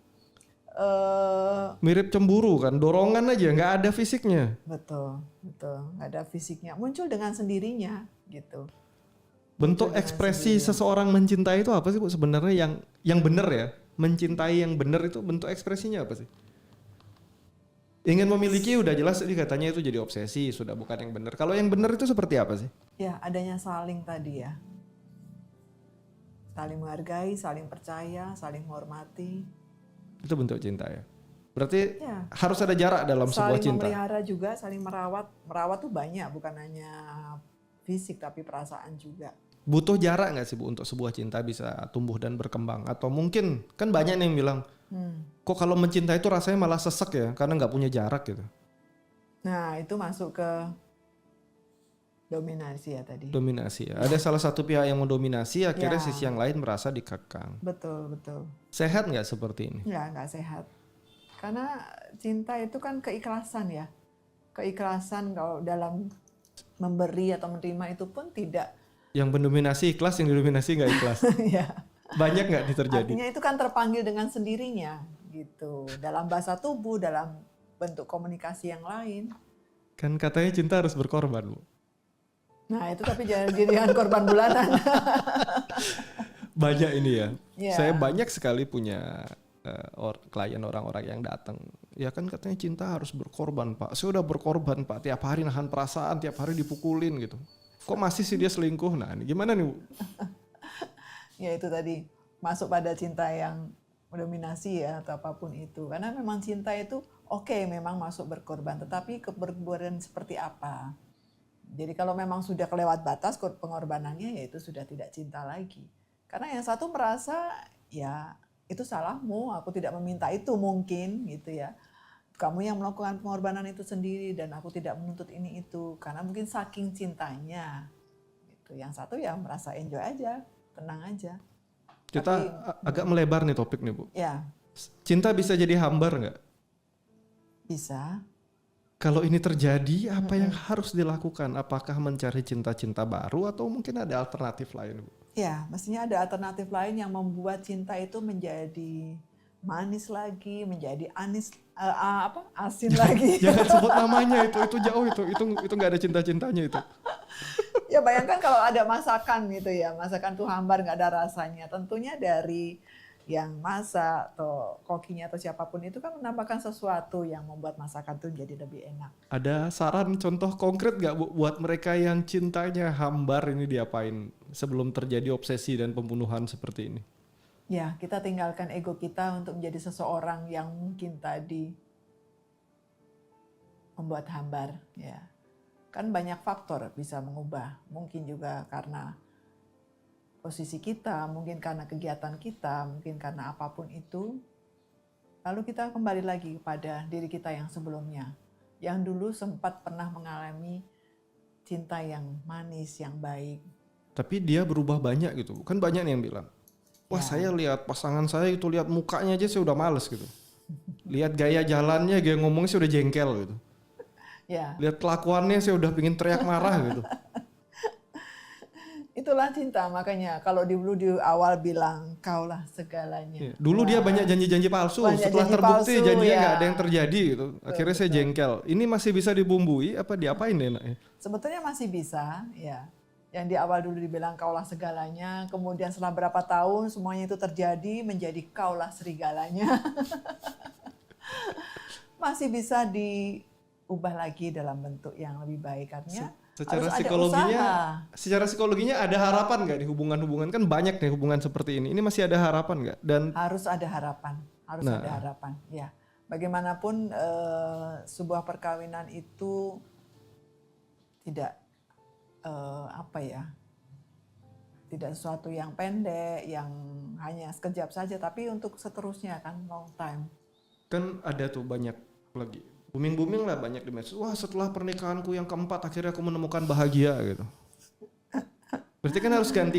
Mirip cemburu kan, dorongan aja, nggak ada fisiknya. Betul. Nggak ada fisiknya. Muncul dengan sendirinya gitu. Bentuk Muncul dengan ekspresi sendirinya. seseorang mencintai itu apa sih, Bu? Sebenarnya yang benar ya, mencintai yang benar itu bentuk ekspresinya apa sih? Ingin memiliki udah jelas ini katanya itu jadi obsesi, sudah bukan yang benar. Kalau yang benar itu seperti apa sih? Ya adanya saling tadi ya. Saling menghargai, saling percaya, saling menghormati. Itu bentuk cinta ya. Berarti Ya. harus ada jarak dalam sebuah Saling cinta. memelihara juga, saling merawat. Merawat tuh banyak, bukan hanya fisik tapi perasaan juga. Butuh jarak nggak sih, Bu, untuk sebuah cinta bisa tumbuh dan berkembang? Atau mungkin kan banyak nih yang bilang, kok kalau mencintai itu rasanya malah sesek ya, karena nggak punya jarak gitu. Nah itu masuk ke dominasi ya tadi. Dominasi ya. Ada salah satu pihak yang mendominasi, akhirnya Ya. sisi yang lain merasa dikekang. Betul. Sehat nggak seperti ini? Nggak sehat. Karena cinta itu kan keikhlasan ya. Keikhlasan kalau dalam memberi atau menerima itu pun tidak. Yang mendominasi ikhlas, yang didominasi nggak ikhlas. Ya. Banyak nggak ini terjadi? Artinya itu kan terpanggil dengan sendirinya gitu. Dalam bahasa tubuh, dalam bentuk komunikasi yang lain. Kan katanya cinta harus berkorban, Bu. Nah itu tapi jangan jadikan korban bulanan. Banyak ini ya. Ya. Saya banyak sekali punya klien orang-orang yang datang. Ya kan katanya cinta harus berkorban, Pak. Saya udah berkorban, Pak. Tiap hari nahan perasaan, tiap hari dipukulin gitu. Kok masih sih dia selingkuh? Nah ini gimana nih, Bu? Ya itu tadi masuk pada cinta yang mendominasi ya atau apapun itu. Karena memang cinta itu oke, memang masuk berkorban. Tetapi berkorban seperti apa? Jadi kalau memang sudah kelewat batas pengorbanannya ya itu sudah tidak cinta lagi. Karena yang satu merasa ya itu salahmu, aku tidak meminta itu mungkin gitu ya. Kamu yang melakukan pengorbanan itu sendiri dan aku tidak menuntut ini itu karena mungkin saking cintanya. Gitu. Yang satu ya merasa enjoy aja, tenang aja. Kita Tapi agak melebar nih topik nih Bu. ya Cinta bisa jadi hambar nggak? bisa. Kalau ini terjadi, apa yang harus dilakukan? Apakah mencari cinta-cinta baru atau mungkin ada alternatif lain, Bu? Ya, mestinya ada alternatif lain yang membuat cinta itu menjadi manis lagi, menjadi asin lagi. Jangan sebut namanya itu jauh itu nggak ada cinta-cintanya itu. Ya bayangkan kalau ada masakan gitu ya, masakan tuh hambar nggak ada rasanya. Tentunya dari yang masak atau kokinya atau siapapun itu kan menambahkan sesuatu yang membuat masakan tuh jadi lebih enak. Ada saran contoh konkret nggak Bu buat mereka yang cintanya hambar ini diapain sebelum terjadi obsesi dan pembunuhan seperti ini? Ya, kita tinggalkan ego kita untuk menjadi seseorang yang mungkin tadi membuat hambar ya. Kan banyak faktor bisa mengubah, mungkin juga karena posisi kita, mungkin karena kegiatan kita, mungkin karena apapun itu. Lalu kita kembali lagi kepada diri kita yang sebelumnya, yang dulu sempat pernah mengalami cinta yang manis, yang baik. Tapi dia berubah banyak gitu. Kan banyak nih yang bilang, wah saya lihat pasangan saya itu, lihat mukanya aja saya udah males gitu. Lihat gaya jalannya, gaya ngomongnya saya udah jengkel gitu. Ya, Lihat kelakuannya saya udah pengen teriak marah gitu. itulah cinta. Makanya kalau dulu di awal bilang kaulah segalanya. Dulu dia banyak janji-janji palsu, Banyak setelah janji terbukti palsu, janjinya ya. nggak ada yang terjadi gitu. Akhirnya saya jengkel. Ini masih bisa dibumbui apa diapain deh enaknya? Sebetulnya masih bisa, ya. Yang di awal dulu dibilang kaulah segalanya, kemudian setelah berapa tahun semuanya itu terjadi menjadi kaulah serigalanya. Masih bisa diubah lagi dalam bentuk yang lebih baik artinya. Secara Harus ada psikologinya, usaha. secara psikologinya ada harapan nggak di hubungan-hubungan, kan banyak nih hubungan seperti ini. Ini masih ada harapan nggak? Dan Harus ada harapan, harus Nah. ada harapan. Ya, bagaimanapun sebuah perkawinan itu tidak tidak sesuatu yang pendek, yang hanya sekejap saja, tapi untuk seterusnya kan long time. kan ada tuh banyak lagi booming lah banyak di medsos. Wah setelah pernikahanku yang keempat akhirnya aku menemukan bahagia gitu. Berarti kan harus ganti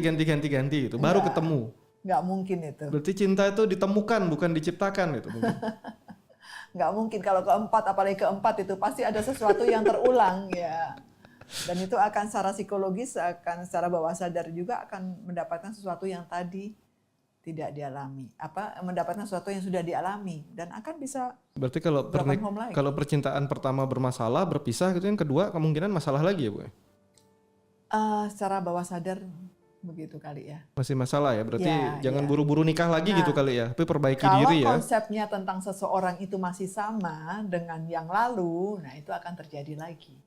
gitu. Baru ketemu. Nggak mungkin itu. Berarti cinta itu ditemukan bukan diciptakan gitu mungkin. Nggak mungkin kalau keempat, apalagi keempat itu pasti ada sesuatu yang terulang ya. Dan itu akan secara psikologis, akan secara bawah sadar juga akan mendapatkan sesuatu yang tadi tidak dialami. Mendapatkan sesuatu yang sudah dialami dan akan bisa. Berarti kalau kalau percintaan pertama bermasalah, berpisah gitu, yang kedua kemungkinan masalah lagi ya Bu? Secara bawah sadar begitu kali ya. Masih masalah ya, berarti jangan ya. buru-buru nikah lagi gitu kali ya, tapi perbaiki Kalau diri ya. Kalau konsepnya tentang seseorang itu masih sama dengan yang lalu, nah itu akan terjadi lagi.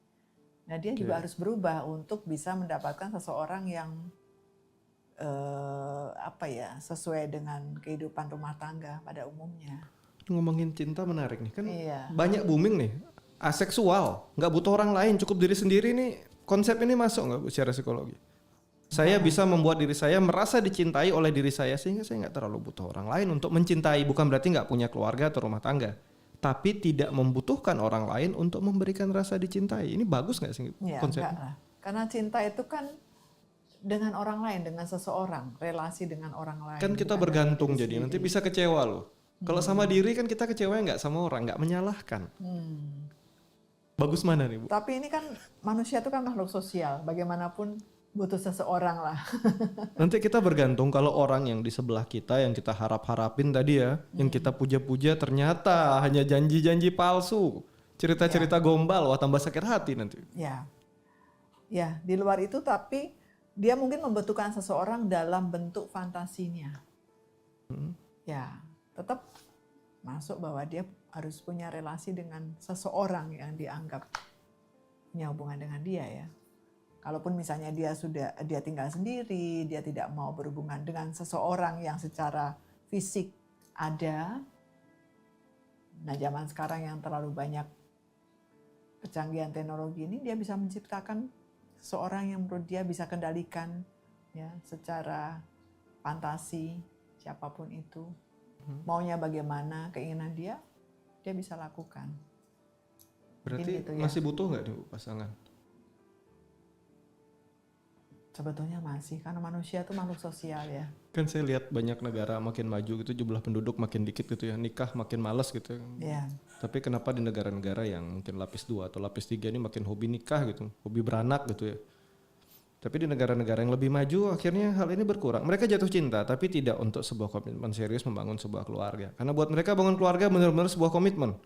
Nah dia juga harus berubah untuk bisa mendapatkan seseorang yang sesuai dengan kehidupan rumah tangga pada umumnya. Ngomongin cinta menarik nih kan, Iya. banyak booming nih, aseksual, nggak butuh orang lain, cukup diri sendiri nih. Konsep ini masuk nggak Bu secara psikologi? Saya bisa membuat diri saya merasa dicintai oleh diri saya sehingga saya nggak terlalu butuh orang lain untuk mencintai. Bukan berarti nggak punya keluarga atau rumah tangga, tapi tidak membutuhkan orang lain untuk memberikan rasa dicintai. Ini bagus nggak sih konsepnya? Enggak lah. Karena cinta itu kan dengan orang lain, dengan seseorang, relasi dengan orang lain. Kan kita bergantung jadi nanti bisa kecewa loh. Kalau sama diri kan kita kecewa nggak sama orang, nggak menyalahkan. Bagus mana nih Bu? Tapi ini kan manusia itu kan makhluk sosial, bagaimanapun butuh seseorang lah. Nanti kita bergantung kalau orang yang di sebelah kita yang kita harapin tadi ya, yang kita puja-puja ternyata hanya janji-janji palsu, cerita-cerita gombal, wah tambah sakit hati nanti. Ya, di luar itu tapi dia mungkin membutuhkan seseorang dalam bentuk fantasinya. Ya, tetap masuk bahwa dia harus punya relasi dengan seseorang yang dianggap punya hubungan dengan dia ya. Kalaupun misalnya dia tinggal sendiri, dia tidak mau berhubungan dengan seseorang yang secara fisik ada. Nah, zaman sekarang yang terlalu banyak kecanggihan teknologi ini, dia bisa menciptakan seseorang yang menurut dia bisa kendalikan ya secara fantasi siapapun itu. maunya bagaimana, keinginan dia bisa lakukan. Berarti gitu ya. masih butuh nggak nih Bu, pasangan? Sebetulnya masih, karena manusia itu makhluk sosial ya. Kan saya lihat banyak negara makin maju gitu jumlah penduduk makin dikit gitu ya, nikah makin malas gitu. Ya. Tapi kenapa di negara-negara yang mungkin lapis 2 atau lapis 3 ini makin hobi nikah gitu, hobi beranak gitu ya. Tapi di negara-negara yang lebih maju akhirnya hal ini berkurang. Mereka jatuh cinta tapi tidak untuk sebuah komitmen serius membangun sebuah keluarga. Karena buat mereka bangun keluarga benar-benar sebuah komitmen.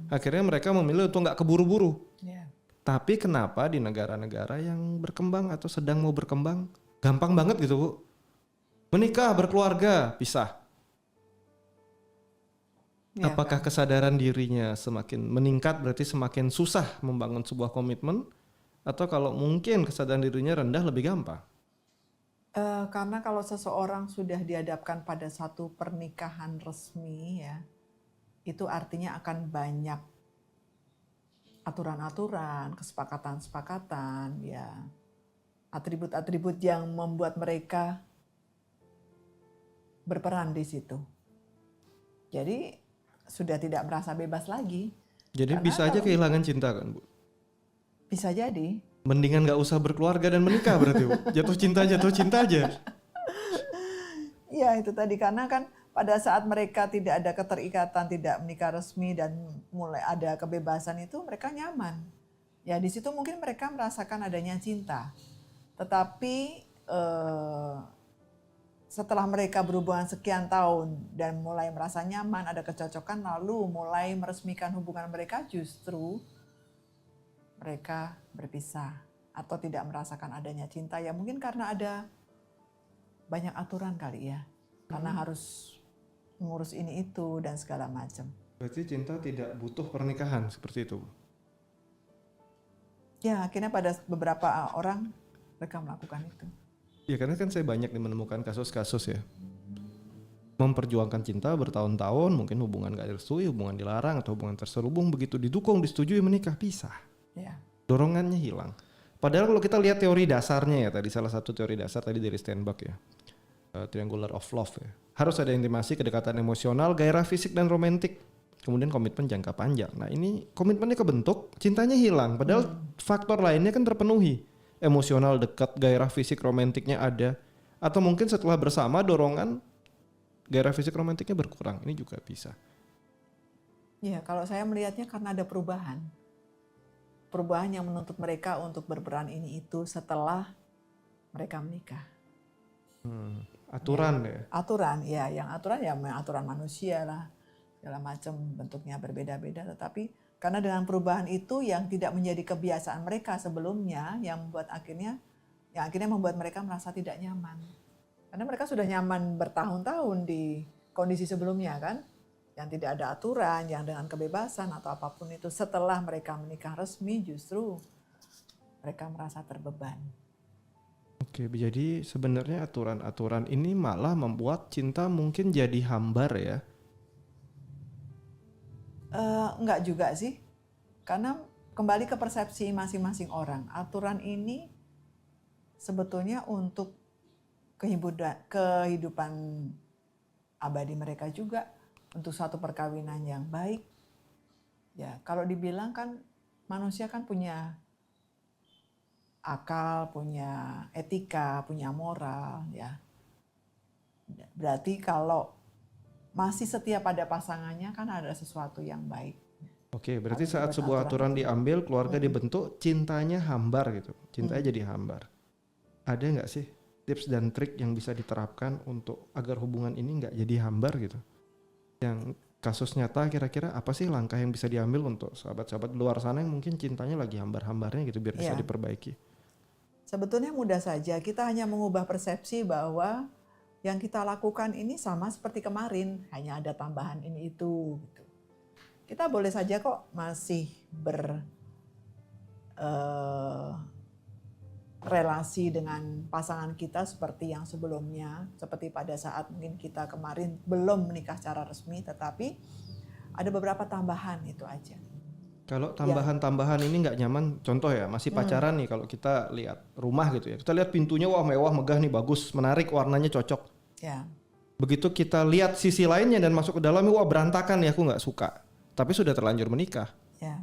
Akhirnya mereka memilih untuk nggak keburu-buru. Ya. Tapi kenapa di negara-negara yang berkembang atau sedang mau berkembang gampang banget gitu Bu? Menikah, berkeluarga, pisah. Ya, Apakah kesadaran dirinya semakin meningkat berarti semakin susah membangun sebuah komitmen? Atau kalau mungkin kesadaran dirinya rendah lebih gampang? Karena kalau seseorang sudah dihadapkan pada satu pernikahan resmi ya, itu artinya akan banyak aturan-aturan, kesepakatan-kesepakatan, ya, atribut-atribut yang membuat mereka berperan di situ. Jadi sudah tidak merasa bebas lagi. Jadi Karena bisa aja kehilangan cinta kan Bu? Bisa jadi. Mendingan nggak usah berkeluarga dan menikah berarti Bu? Jatuh cinta aja. Ya itu tadi, karena kan pada saat mereka tidak ada keterikatan, tidak menikah resmi dan mulai ada kebebasan itu mereka nyaman. Ya di situ mungkin mereka merasakan adanya cinta. Tetapi setelah mereka berhubungan sekian tahun dan mulai merasa nyaman, ada kecocokan, lalu mulai meresmikan hubungan mereka, justru mereka berpisah atau tidak merasakan adanya cinta. Ya mungkin karena ada banyak aturan kali ya. Karena harus ngurus ini itu dan segala macam. Berarti cinta tidak butuh pernikahan seperti itu Bu? Ya akhirnya pada beberapa orang mereka melakukan itu. Ya karena kan saya banyak menemukan kasus-kasus ya. Memperjuangkan cinta bertahun-tahun, mungkin hubungan gak direstui, hubungan dilarang, atau hubungan terselubung, begitu didukung, disetujui menikah, pisah. Ya. Dorongannya hilang. Padahal kalau kita lihat teori dasarnya ya, tadi salah satu teori dasar tadi dari Steinbeck ya. Triangular of Love ya. Harus ada intimasi, kedekatan emosional, gairah fisik dan romantik. Kemudian komitmen jangka panjang. Nah ini komitmennya kebentuk, cintanya hilang. Padahal faktor lainnya kan terpenuhi. Emosional dekat, gairah fisik romantiknya ada. Atau mungkin setelah bersama dorongan, gairah fisik romantiknya berkurang. Ini juga bisa. Ya kalau saya melihatnya karena ada perubahan. Perubahan yang menuntut mereka untuk berperan ini itu setelah mereka menikah. Aturan ya. Aturan ya, yang aturan ya aturan manusia lah. Segala macam bentuknya berbeda-beda, tetapi karena dengan perubahan itu yang tidak menjadi kebiasaan mereka sebelumnya yang membuat akhirnya membuat mereka merasa tidak nyaman. Karena mereka sudah nyaman bertahun-tahun di kondisi sebelumnya kan, yang tidak ada aturan, yang dengan kebebasan atau apapun itu. Setelah mereka menikah resmi justru mereka merasa terbeban. Oke, jadi sebenarnya aturan-aturan ini malah membuat cinta mungkin jadi hambar ya. Enggak juga sih, karena kembali ke persepsi masing-masing orang. Aturan ini sebetulnya untuk kehidupan abadi mereka juga, untuk suatu perkawinan yang baik. Ya, kalau dibilang kan manusia kan punya akal, punya etika, punya moral, ya. Berarti kalau masih setia pada pasangannya kan ada sesuatu yang baik. Oke, berarti saat sebuah aturan diambil, keluarga dibentuk, cintanya hambar gitu. Cintanya jadi hambar. Ada nggak sih tips dan trik yang bisa diterapkan untuk agar hubungan ini nggak jadi hambar gitu? Yang kasus nyata kira-kira apa sih langkah yang bisa diambil untuk sahabat-sahabat luar sana yang mungkin cintanya lagi hambar-hambarnya gitu biar bisa diperbaiki? Sebetulnya mudah saja, kita hanya mengubah persepsi bahwa yang kita lakukan ini sama seperti kemarin, hanya ada tambahan ini itu. Gitu. Kita boleh saja kok masih relasi dengan pasangan kita seperti yang sebelumnya, seperti pada saat mungkin kita kemarin belum menikah secara resmi, tetapi ada beberapa tambahan itu aja. Kalau tambahan-tambahan ini nggak nyaman, contoh ya masih pacaran nih, kalau kita lihat rumah gitu ya, kita lihat pintunya wah mewah, megah nih, bagus, menarik, warnanya cocok. Ya. Begitu kita lihat sisi lainnya dan masuk ke dalamnya, wah berantakan ya, aku nggak suka. Tapi sudah terlanjur menikah. Ya,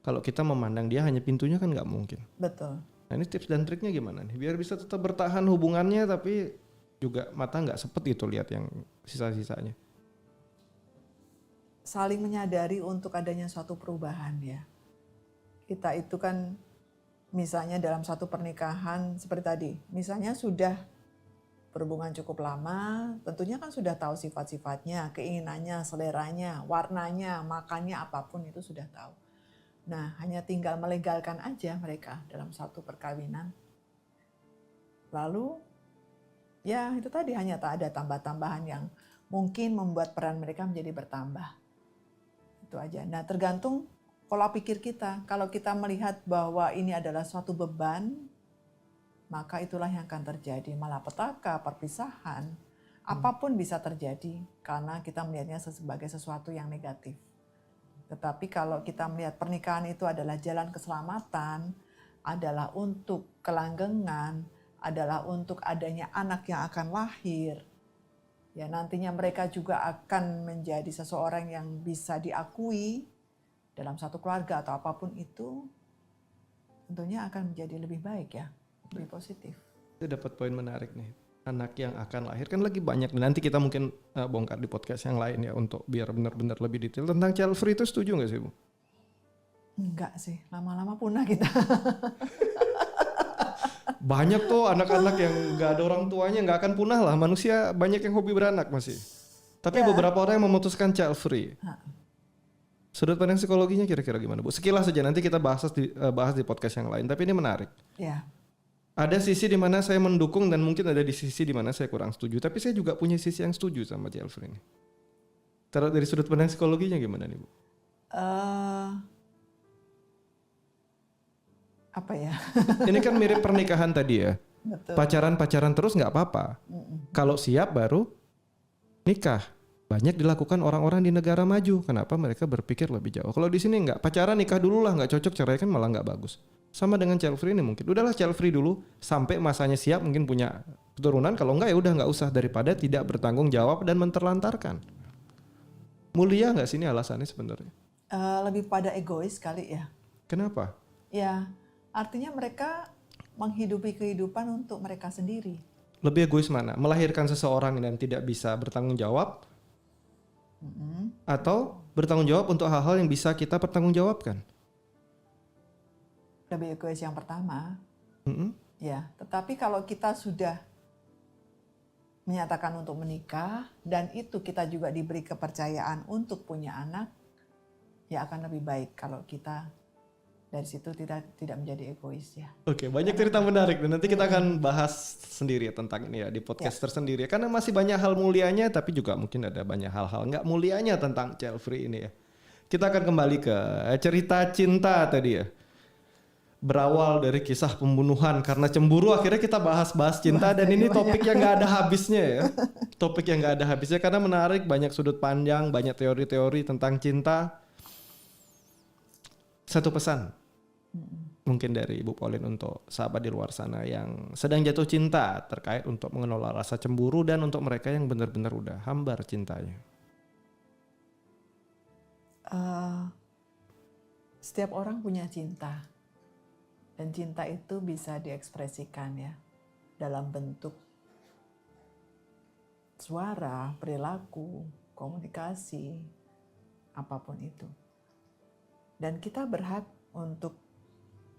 Kalau kita memandang dia hanya pintunya kan nggak mungkin. betul. Nah ini tips dan triknya gimana nih? Biar bisa tetap bertahan hubungannya tapi juga mata nggak sepet gitu lihat yang sisa-sisanya. Saling menyadari untuk adanya suatu perubahan ya. Kita itu kan misalnya dalam satu pernikahan seperti tadi, misalnya sudah berhubungan cukup lama, tentunya kan sudah tahu sifat-sifatnya, keinginannya, seleranya, warnanya, makannya, apapun itu sudah tahu. Nah, hanya tinggal melegalkan aja mereka dalam satu perkawinan. Lalu, ya itu tadi hanya tak ada tambah-tambahan yang mungkin membuat peran mereka menjadi bertambah. Itu aja. Nah, tergantung pola pikir kita. Kalau kita melihat bahwa ini adalah suatu beban, maka itulah yang akan terjadi. Malapetaka, perpisahan, apapun bisa terjadi karena kita melihatnya sebagai sesuatu yang negatif. Tetapi kalau kita melihat pernikahan itu adalah jalan keselamatan, adalah untuk kelanggengan, adalah untuk adanya anak yang akan lahir, ya nantinya mereka juga akan menjadi seseorang yang bisa diakui dalam satu keluarga atau apapun itu, tentunya akan menjadi lebih baik ya, lebih positif. Itu dapat poin menarik nih. Anak yang akan lahir kan lagi banyak. Nanti kita mungkin bongkar di podcast yang lain ya untuk biar benar-benar lebih detail tentang child free itu. Setuju nggak sih Bu? Enggak sih, lama-lama punah kita. Banyak tuh anak-anak yang nggak ada orang tuanya, nggak akan punah lah. Manusia banyak yang hobi beranak masih. Tapi beberapa orang yang memutuskan child free. Sudut pandang psikologinya kira-kira gimana Bu? Sekilas saja, nanti kita bahas di podcast yang lain. Tapi ini menarik. Ya. Ada sisi di mana saya mendukung dan mungkin ada di sisi di mana saya kurang setuju. Tapi saya juga punya sisi yang setuju sama child free ini. Taruh dari sudut pandang psikologinya gimana nih Bu? Apa ya? Ini kan mirip pernikahan tadi ya. Betul. Pacaran-pacaran terus nggak apa-apa. Kalau siap baru nikah. Banyak dilakukan orang-orang di negara maju. Kenapa mereka berpikir lebih jauh? Kalau di sini nggak, pacaran nikah dulu lah, nggak cocok cerai kan malah nggak bagus. Sama dengan child free ini mungkin. Udahlah child free dulu sampai masanya siap mungkin punya keturunan. Kalau enggak ya udah nggak usah daripada tidak bertanggung jawab dan menterlantarkan. Mulia nggak sih ini alasannya sebenarnya? Lebih pada egois kali ya. Kenapa? Ya, artinya mereka menghidupi kehidupan untuk mereka sendiri. Lebih egois mana? Melahirkan seseorang dan tidak bisa bertanggung jawab? Atau bertanggung jawab untuk hal-hal yang bisa kita pertanggungjawabkan? Lebih egois yang pertama. Mm-mm. Ya, tetapi kalau kita sudah menyatakan untuk menikah dan itu kita juga diberi kepercayaan untuk punya anak, ya akan lebih baik kalau kita dari situ tidak menjadi egois ya. Oke, banyak cerita menarik dan nanti kita akan bahas sendiri ya tentang ini ya di podcast tersendiri. Karena masih banyak hal mulianya tapi juga mungkin ada banyak hal-hal nggak mulianya tentang child free ini ya. Kita akan kembali ke cerita cinta tadi ya. Berawal dari kisah pembunuhan karena cemburu, akhirnya kita bahas cinta dan ini topik yang nggak ada habisnya ya. Topik yang nggak ada habisnya karena menarik, banyak sudut pandang, banyak teori-teori tentang cinta. Satu pesan mungkin dari Ibu Pauline untuk sahabat di luar sana yang sedang jatuh cinta terkait untuk mengelola rasa cemburu dan untuk mereka yang benar-benar udah hambar cintanya. Setiap orang punya cinta. Dan cinta itu bisa diekspresikan ya dalam bentuk suara, perilaku, komunikasi, apapun itu. Dan kita berhak untuk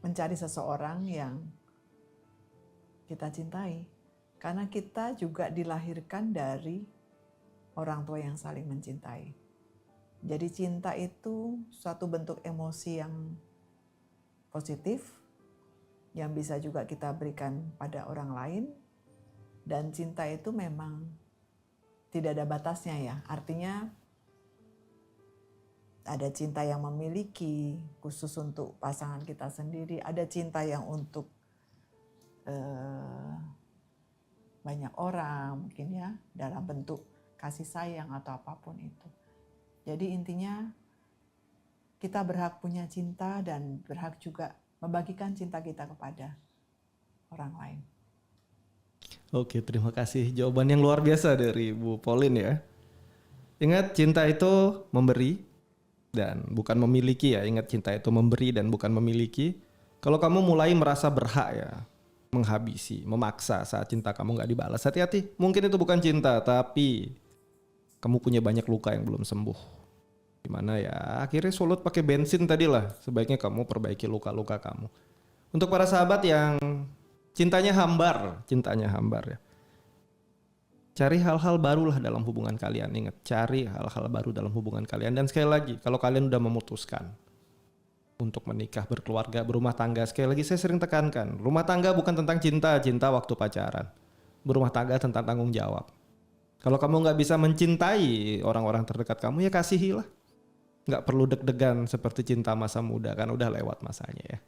mencari seseorang yang kita cintai. Karena kita juga dilahirkan dari orang tua yang saling mencintai. Jadi cinta itu suatu bentuk emosi yang positif, yang bisa juga kita berikan pada orang lain. Dan cinta itu memang tidak ada batasnya ya. Artinya ada cinta yang memiliki khusus untuk pasangan kita sendiri. Ada cinta yang untuk banyak orang mungkin ya. Dalam bentuk kasih sayang atau apapun itu. Jadi intinya kita berhak punya cinta dan berhak juga membagikan cinta kita kepada orang lain. Oke, terima kasih. Jawaban yang luar biasa dari Bu Pauline ya. Ingat, cinta itu memberi dan bukan memiliki ya. Ingat, cinta itu memberi dan bukan memiliki. Kalau kamu mulai merasa berhak ya, menghabisi, memaksa saat cinta kamu nggak dibalas, hati-hati. Mungkin itu bukan cinta, tapi kamu punya banyak luka yang belum sembuh. Gimana ya? Akhirnya sulut pakai bensin tadi lah. Sebaiknya kamu perbaiki luka-luka kamu. Untuk para sahabat yang cintanya hambar ya. Cari hal-hal barulah dalam hubungan kalian. Ingat, cari hal-hal baru dalam hubungan kalian. Dan sekali lagi, kalau kalian udah memutuskan untuk menikah, berkeluarga, berumah tangga, sekali lagi saya sering tekankan, rumah tangga bukan tentang cinta waktu pacaran. Berumah tangga tentang tanggung jawab. Kalau kamu nggak bisa mencintai orang-orang terdekat kamu, ya kasihilah. Nggak perlu deg-degan seperti cinta masa muda, kan udah lewat masanya ya.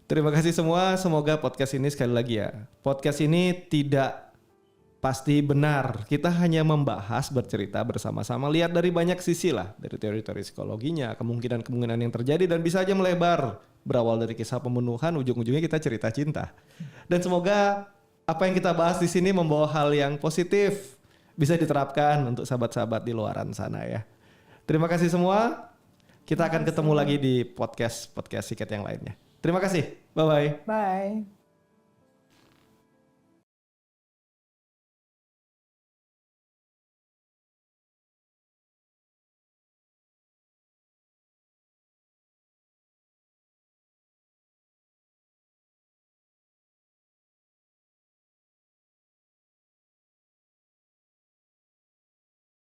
Terima kasih semua, semoga podcast ini sekali lagi ya. Podcast ini tidak pasti benar, kita hanya membahas, bercerita bersama-sama, lihat dari banyak sisi lah, dari teori-teori psikologinya, kemungkinan-kemungkinan yang terjadi, dan bisa aja melebar, berawal dari kisah pembunuhan, ujung-ujungnya kita cerita cinta. Dan semoga apa yang kita bahas di sini membawa hal yang positif, bisa diterapkan untuk sahabat-sahabat di luaran sana ya. Terima kasih semua, kita akan ketemu lagi di podcast siket yang lainnya. Terima kasih, bye-bye. Bye.